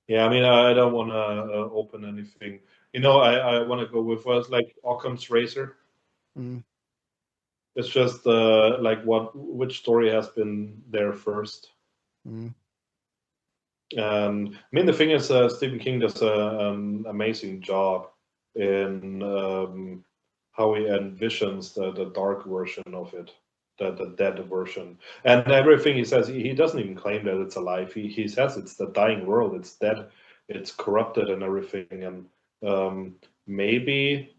Yeah, I mean, I don't want to open anything. I want to go with like Occam's razor. Mm. It's just like which story has been there first. Mm. And I mean, the thing is, Stephen King does an amazing job in how he envisions the dark version of it, the dead version, and everything he says. He doesn't even claim that it's alive. He says it's the dying world. It's dead. It's corrupted and everything. And maybe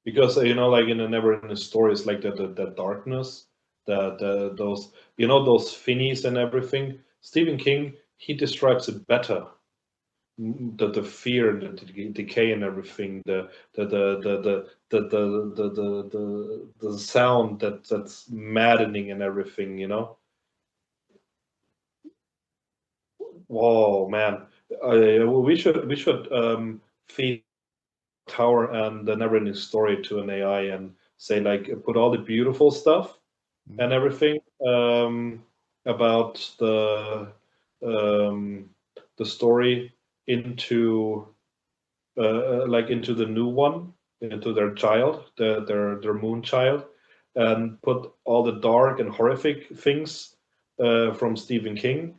because like in the NeverEnding Stories, like the darkness, those those finnies and everything. Stephen King, he describes it better. the fear, the decay, and everything, the sound that's maddening and everything, you know. Whoa, man! We should feed Tower and the NeverEnding Story to an AI and say, like, put all the beautiful stuff and everything about the story into like into the new one, into their child, their moon child, and put all the dark and horrific things from Stephen King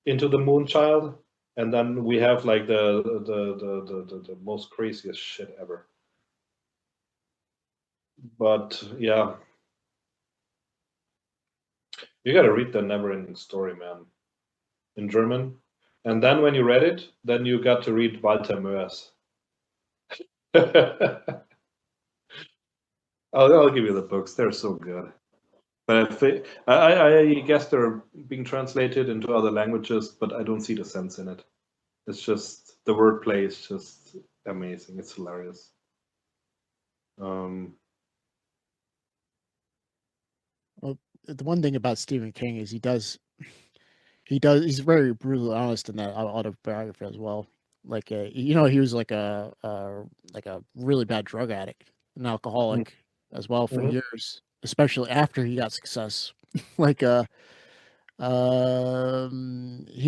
into the moon child, and then we have like the most craziest shit ever. But yeah, you gotta read the NeverEnding Story, man, in German. And then when you read it, then you got to read Walter Mörs. I'll give you the books. They're so good. But I guess they're being translated into other languages, but I don't see the sense in it. It's just the wordplay is just amazing. It's hilarious. Well, the one thing about Stephen King is he's very brutally honest in that autobiography as well. Like you know, he was like a really bad drug addict, an alcoholic as well for years, especially after he got success. Like he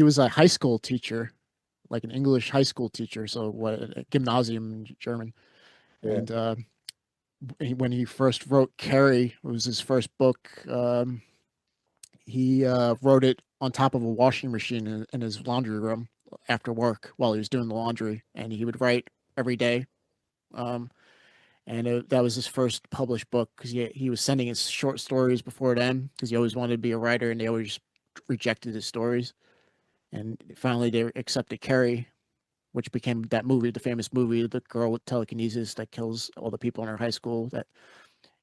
was a high school teacher, like an English high school teacher, so what a gymnasium in German. Yeah. And when he first wrote Carrie, it was his first book. He wrote it on top of a washing machine in his laundry room after work while he was doing the laundry, and he would write every day. And that was his first published book because he was sending his short stories before then because he always wanted to be a writer, and they always rejected his stories. And finally, they accepted Carrie, which became that movie, the famous movie, the girl with telekinesis that kills all the people in her high school.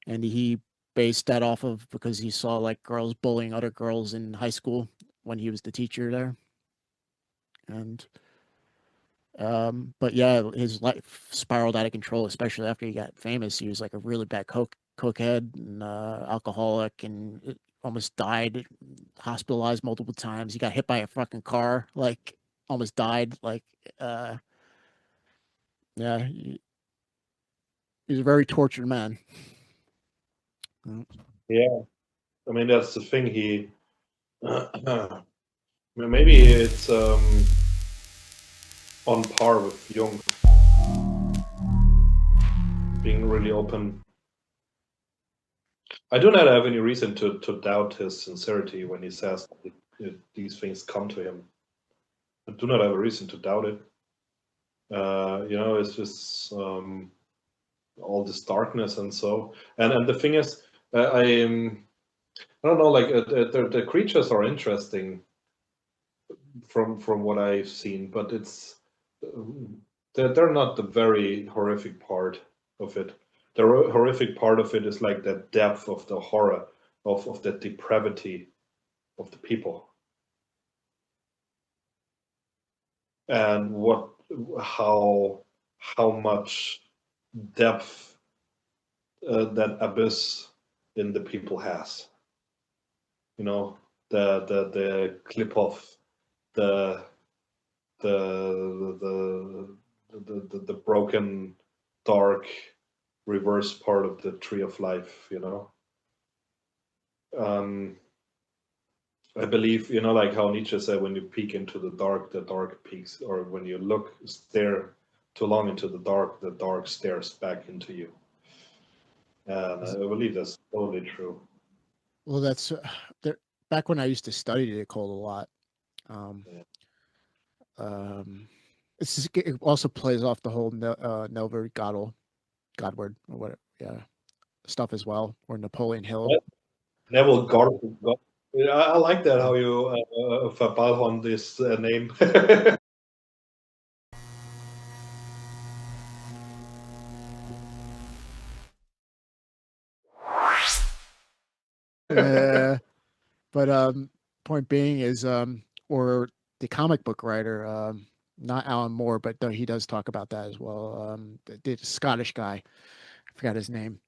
And he based that off of because he saw like girls bullying other girls in high school when he was the teacher there. And but yeah, his life spiraled out of control, especially after he got famous. He was like a really bad cokehead and alcoholic, and almost died, hospitalized multiple times. He got hit by a fucking car, like almost died. Like yeah, he's a very tortured man. Yeah, I mean that's the thing. He maybe it's on par with Jung, being really open. I do not have any reason to doubt his sincerity when he says these things come to him. I do not have a reason to doubt it. You know, it's just all this darkness and so. And the thing is, I don't know, like the creatures are interesting from what I've seen, but it's they're not the very horrific part of it. The horrific part of it is like the depth of the horror of the depravity of the people, and how much depth that abyss in the people has. You know, the clip of the the broken, dark, reverse part of the tree of life. You know, I believe, you know, like how Nietzsche said, when you peek into the dark peeks, or when you stare too long into the dark stares back into you. And I believe that's totally true. Well, that's there. Back when I used to study the occult a lot. It also plays off the whole Neville Goddard, Godward or whatever, yeah, stuff as well, or Napoleon Hill. Neville Goddard. Yeah, I like that how you verbal on this name. But point being is, or the comic book writer, not Alan Moore, but he does talk about that as well. The Scottish guy, I forgot his name.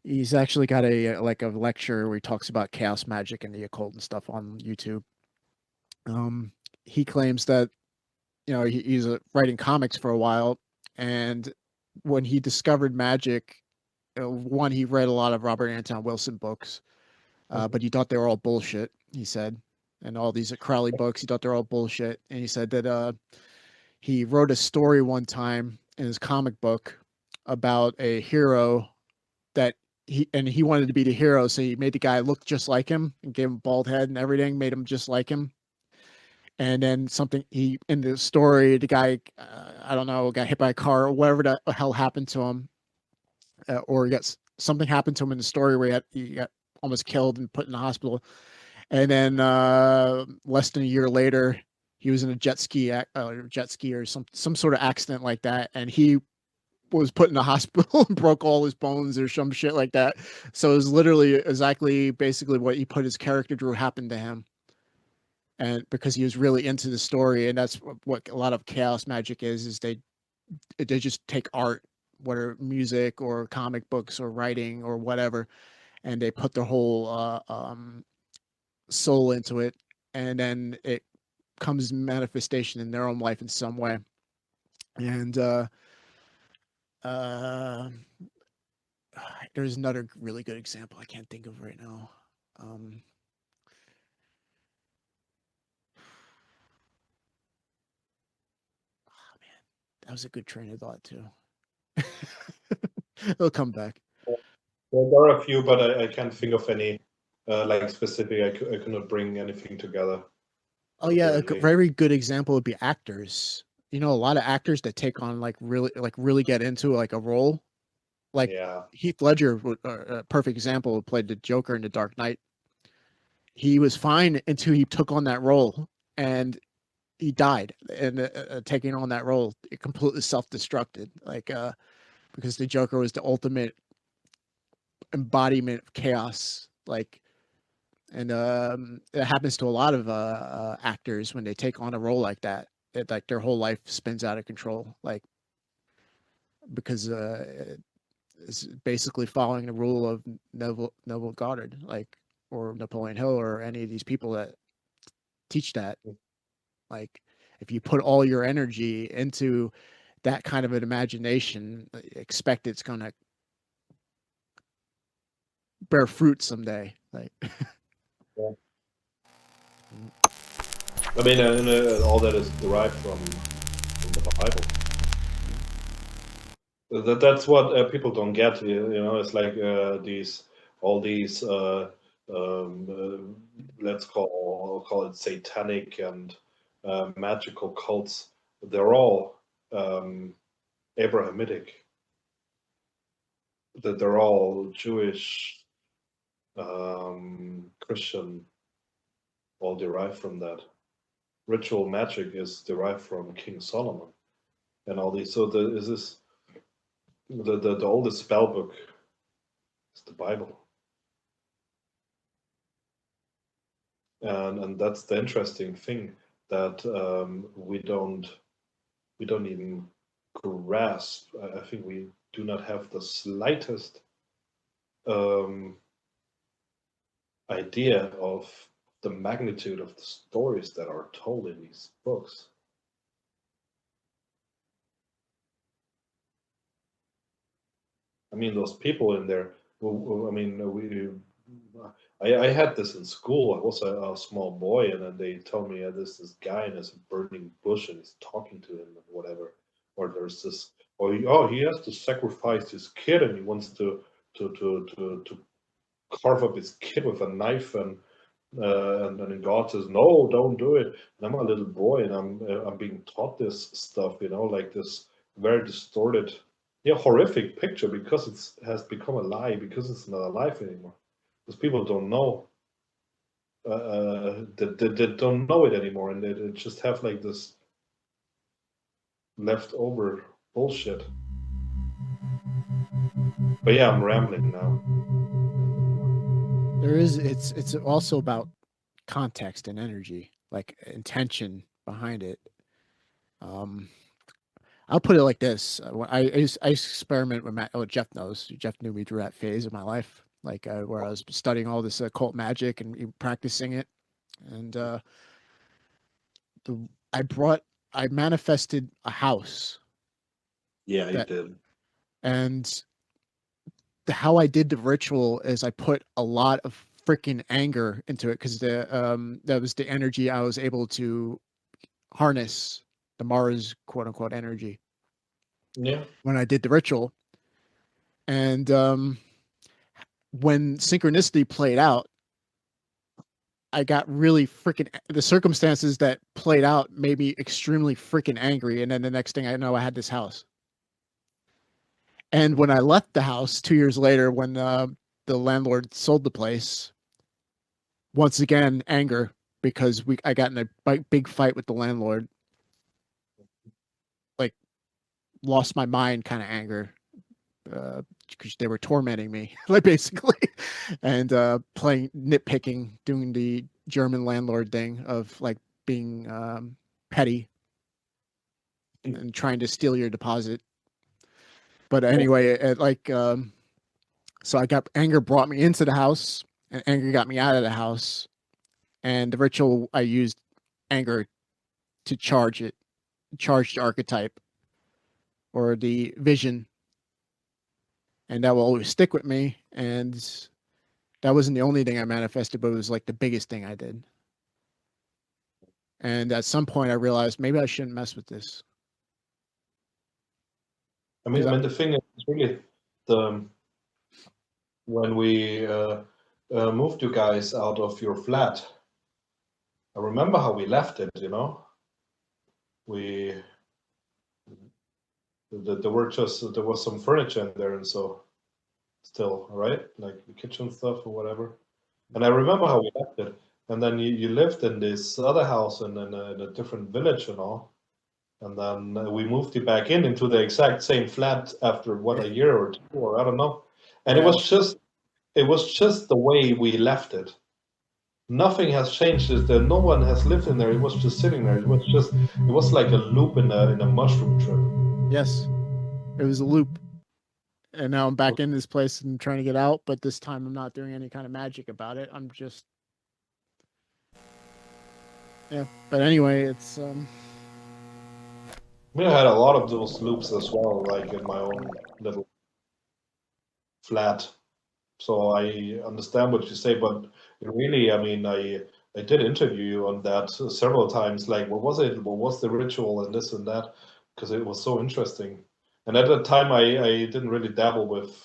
He's actually got a like a lecture where he talks about chaos magic and the occult and stuff on YouTube. He claims that he's writing comics for a while, and when he discovered magic, one, he read a lot of Robert Anton Wilson books, but he thought they were all bullshit. He said, and all these Crowley books, he thought they're all bullshit. And he said that he wrote a story one time in his comic book about a hero that he wanted to be the hero, so he made the guy look just like him and gave him a bald head and everything, made him just like him. And then something he in the story, the guy I don't know, got hit by a car or whatever the hell happened to him, or he got something happened to him in the story where he got almost killed and put in the hospital. And then less than a year later, he was in a jet ski or some sort of accident like that, and he was put in the hospital and broke all his bones or some shit like that. So it was literally exactly basically what he put his character through happened to him. And because he was really into the story, and that's what a lot of chaos magic is they just take art, whether music or comic books or writing or whatever, and they put their whole soul into it, and then it comes manifestation in their own life in some way. And there's another really good example I can't think of right now. Oh man, that was a good train of thought too. It'll come back. Well, there are a few, but I can't think of any like specific. I could not bring anything together. Oh yeah, a very good example would be actors. A lot of actors that take on really get into like a role. Like Heath Ledger, a perfect example, who played the Joker in The Dark Knight. He was fine until he took on that role, and he died. And taking on that role, it completely self-destructed. Because the Joker was the ultimate embodiment of chaos. And it happens to a lot of actors when they take on a role like that. Like their whole life spins out of control. Because it's basically following the rule of Neville Goddard, or Napoleon Hill, or any of these people that teach that. Like, if you put all your energy into that kind of an imagination, expect it's gonna bear fruit someday. Yeah. I mean, all that is derived from the Bible. That's what people don't get. It's like all these let's call it satanic and magical cults. They're all Abrahamitic. They're all Jewish, Christian, all derived from that. Ritual magic is derived from King Solomon, and all these. So the oldest spell book is the Bible, and that's the interesting thing that we don't even grasp. I think we do not have the slightest idea of the magnitude of the stories that are told in these books. I mean, those people in there. I mean, I had this in school. I was a small boy, and then they told me there's this guy in this burning bush, and he's talking to him, and whatever. Or there's this, he has to sacrifice his kid, and he wants to carve up his kid with a knife, and then God says, no, don't do it. And I'm a little boy, and I'm being taught this stuff, like this very distorted, horrific picture, because it has become a lie, because it's not alive anymore. Because people don't know, they don't know it anymore, and they just have like this leftover bullshit. But yeah, I'm rambling now. It's also about context and energy, like intention behind it. Um, I'll put it like this: I experiment with Jeff knows. Jeff knew me through that phase of my life, like where I was studying all this occult magic and practicing it, and the I manifested a house Yeah, you that, did. and how I did the ritual is I put a lot of freaking anger into it because that was the energy I was able to harness, the Mars quote unquote energy, Yeah. when I did the ritual. And when synchronicity played out, I got really freaking, the circumstances that played out made me extremely freaking angry. And then the next thing I know, I had this house. And when I left the house 2 years later, when the landlord sold the place, once again, anger, because I got in a big fight with the landlord, like lost my mind kind of anger, because they were tormenting me, like basically, and playing nitpicking, doing the German landlord thing of like being petty and trying to steal your deposit. But anyway, so I got anger brought me into the house, and anger got me out of the house. And the ritual I used anger to charge the archetype or the vision, and that will always stick with me. And that wasn't the only thing I manifested, but it was like the biggest thing I did. And at some point, I realized maybe I shouldn't mess with this. I mean, the thing is really the when we moved you guys out of your flat. I remember how we left it. You know, we there was some furniture in there, and so still right, like the kitchen stuff or whatever. And I remember how we left it. And then you lived in this other house in a different village and all. And then we moved you back into the exact same flat after what, a year or two, or I don't know. And Yeah. it was just the way we left it. Nothing has changed. No one has lived in there. It was just sitting there. It was like a loop in a mushroom trip. Yes, it was a loop. And now I'm back in this place and trying to get out, but this time I'm not doing any kind of magic about it. I'm just, yeah. But anyway, it's I mean, I had a lot of those loops as well, like in my own little flat. So I understand what you say, but really, I mean, I did interview you on that several times. Like, what was it? What was the ritual and this and that? Because it was so interesting. And at that time, I didn't really dabble with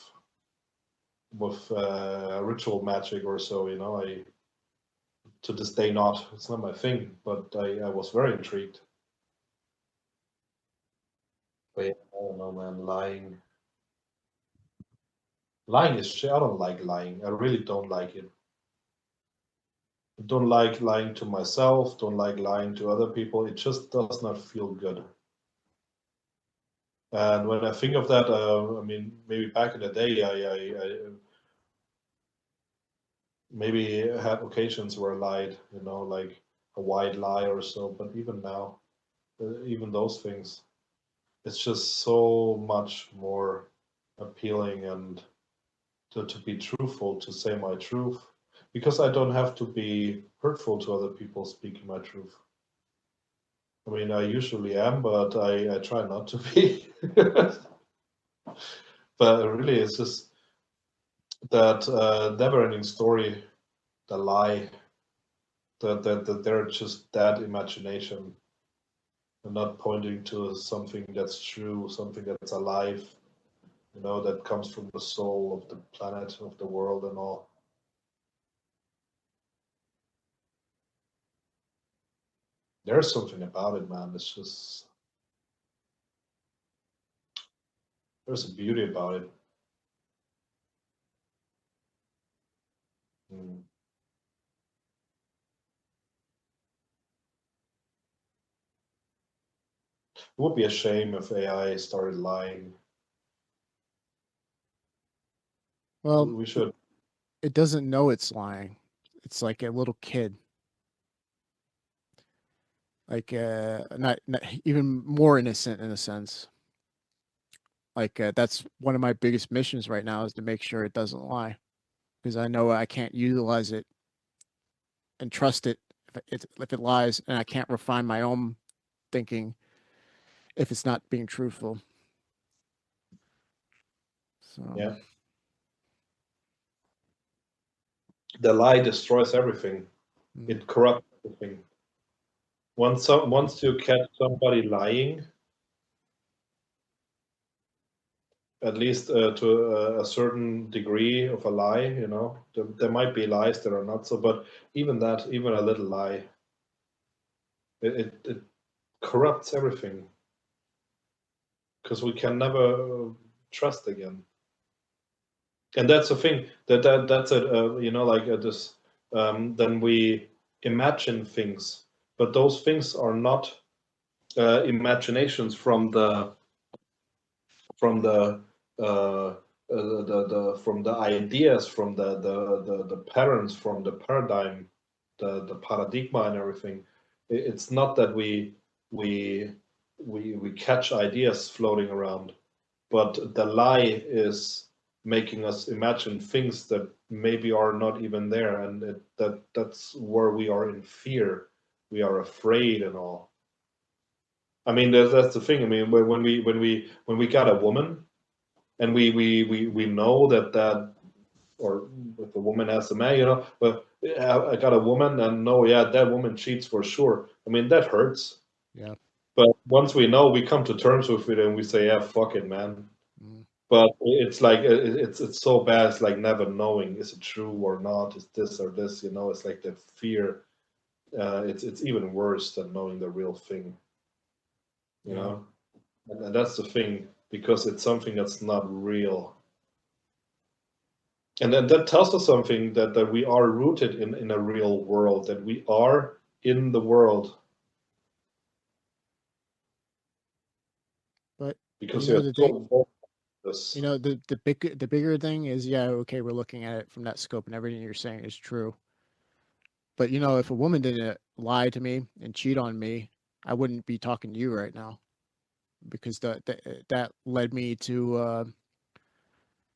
ritual magic or so. You know, I to this day not. It's not my thing, but I was very intrigued. But yeah, I don't know, man. Lying is shit. I don't like lying. I really don't like it. Don't like lying to myself, don't like lying to other people. It just does not feel good. And when I think of that, I mean, maybe back in the day, I maybe had occasions where I lied, you know, like a white lie or so. But even now, even those things, it's just so much more appealing and to be truthful, to say my truth, because I don't have to be hurtful to other people speaking my truth. I mean, I usually am, but I try not to be. But really, it's just that never-ending story, the lie, that they're just that imagination and not pointing to something that's true, something that's alive, you know, that comes from the soul of the planet, of the world, and all. There's something about it, man. It's just there's a beauty about it. Mm. It would be a shame if AI started lying. well, We should. it doesn't know it's lying. It's like a little kid. Like not even more innocent in a sense. Like that's one of my biggest missions right now is to make sure it doesn't lie, because I know I can't utilize it and trust it if it lies, and I can't refine my own thinking if it's not being truthful. So Yeah. The lie destroys everything. It corrupts everything. Once you catch somebody lying, at least to a certain degree of a lie, you know, there might be lies that are not so, but even that, even a little lie, it corrupts everything, because we can never trust again. And that's the thing, that's it, you know, like this, then we imagine things, but those things are not imaginations from the from the ideas, from the patterns, from the paradigm, the paradigma and everything. It's not that we catch ideas floating around, but the lie is making us imagine things that maybe are not even there, and that's where we are in fear. We are afraid and all. I mean, that's the thing. I mean, when we got a woman, and we know that, or if a woman has a man, you know, but I got a woman and know, yeah, that woman cheats for sure. I mean, that hurts. yeah. But once we know, we come to terms with it and we say, yeah, fuck it, man. Mm. But it's like it's so bad. It's like never knowing, is it true or not? Is this or this? You know, it's like that fear. It's even worse than knowing the real thing. You know, and that's the thing, because it's something that's not real. And then that tells us something, that we are rooted in a real world, that we are in the world. But Because you know you're the thing, so this. you know the bigger thing is, yeah, okay, we're looking at it from that scope, and everything you're saying is true. But you know, if a woman didn't lie to me and cheat on me, I wouldn't be talking to you right now, because that led me to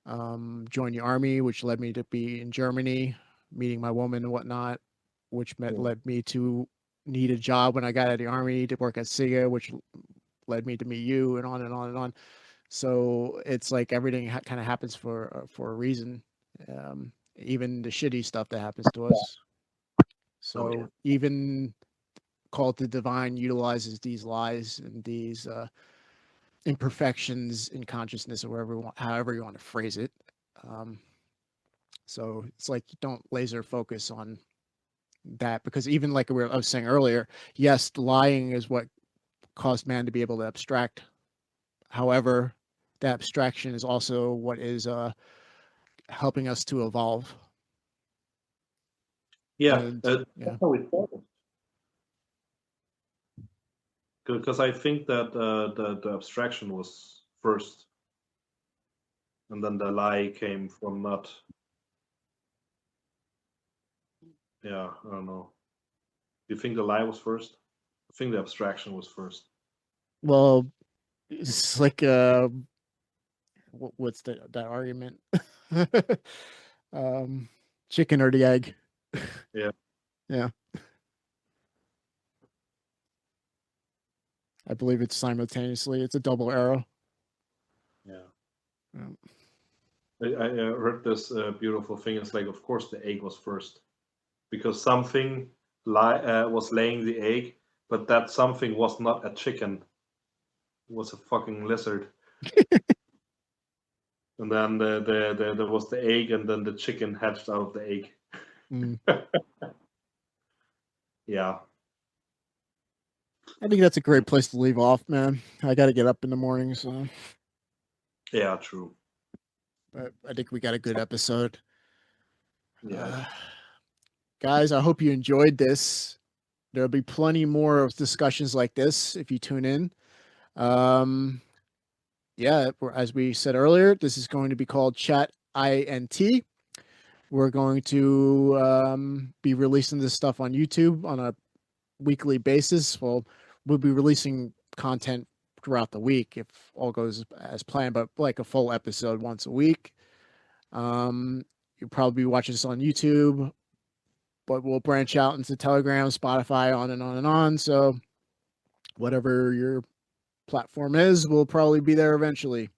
join the army, which led me to be in Germany, meeting my woman and whatnot, which led me to need a job when I got out of the army to work at SIGA, which led me to meet you, and on and on and on. So it's like everything kind of happens for a reason, even the shitty stuff that happens to us. So even Cult the Divine utilizes these lies and these imperfections in consciousness, or however you want to phrase it. Um, so it's like, don't laser focus on that, because even like I was saying earlier, yes, lying is what caused man to be able to abstract. However, that abstraction is also what is helping us to evolve. Yeah, And that's how it started. Because I think that the abstraction was first, and then the lie came from not. Yeah, I don't know. Do you think the lie was first? I think the abstraction was first. well, it's like what's that argument? Chicken or the egg? Yeah. Yeah, I believe it's simultaneously. It's a double arrow. Yeah. Yeah. I heard this beautiful thing. It's like, of course, the egg was first, because something was laying the egg, but that something was not a chicken. It was a fucking lizard. And then there was the egg, and then the chicken hatched out of the egg. Mm. Yeah. I think that's a great place to leave off, man. I got to get up in the morning, so. Yeah, true. But I think we got a good episode. Yeah. Guys, I hope you enjoyed this. There'll be plenty more of discussions like this if you tune in. Yeah, as we said earlier, this is going to be called Chat INT. We're going to be releasing this stuff on YouTube on a weekly basis. We'll be releasing content throughout the week if all goes as planned, but like a full episode once a week. You'll probably be watching this on YouTube, but we'll branch out into Telegram, Spotify, on and on and on. So whatever your platform is, we'll probably be there eventually.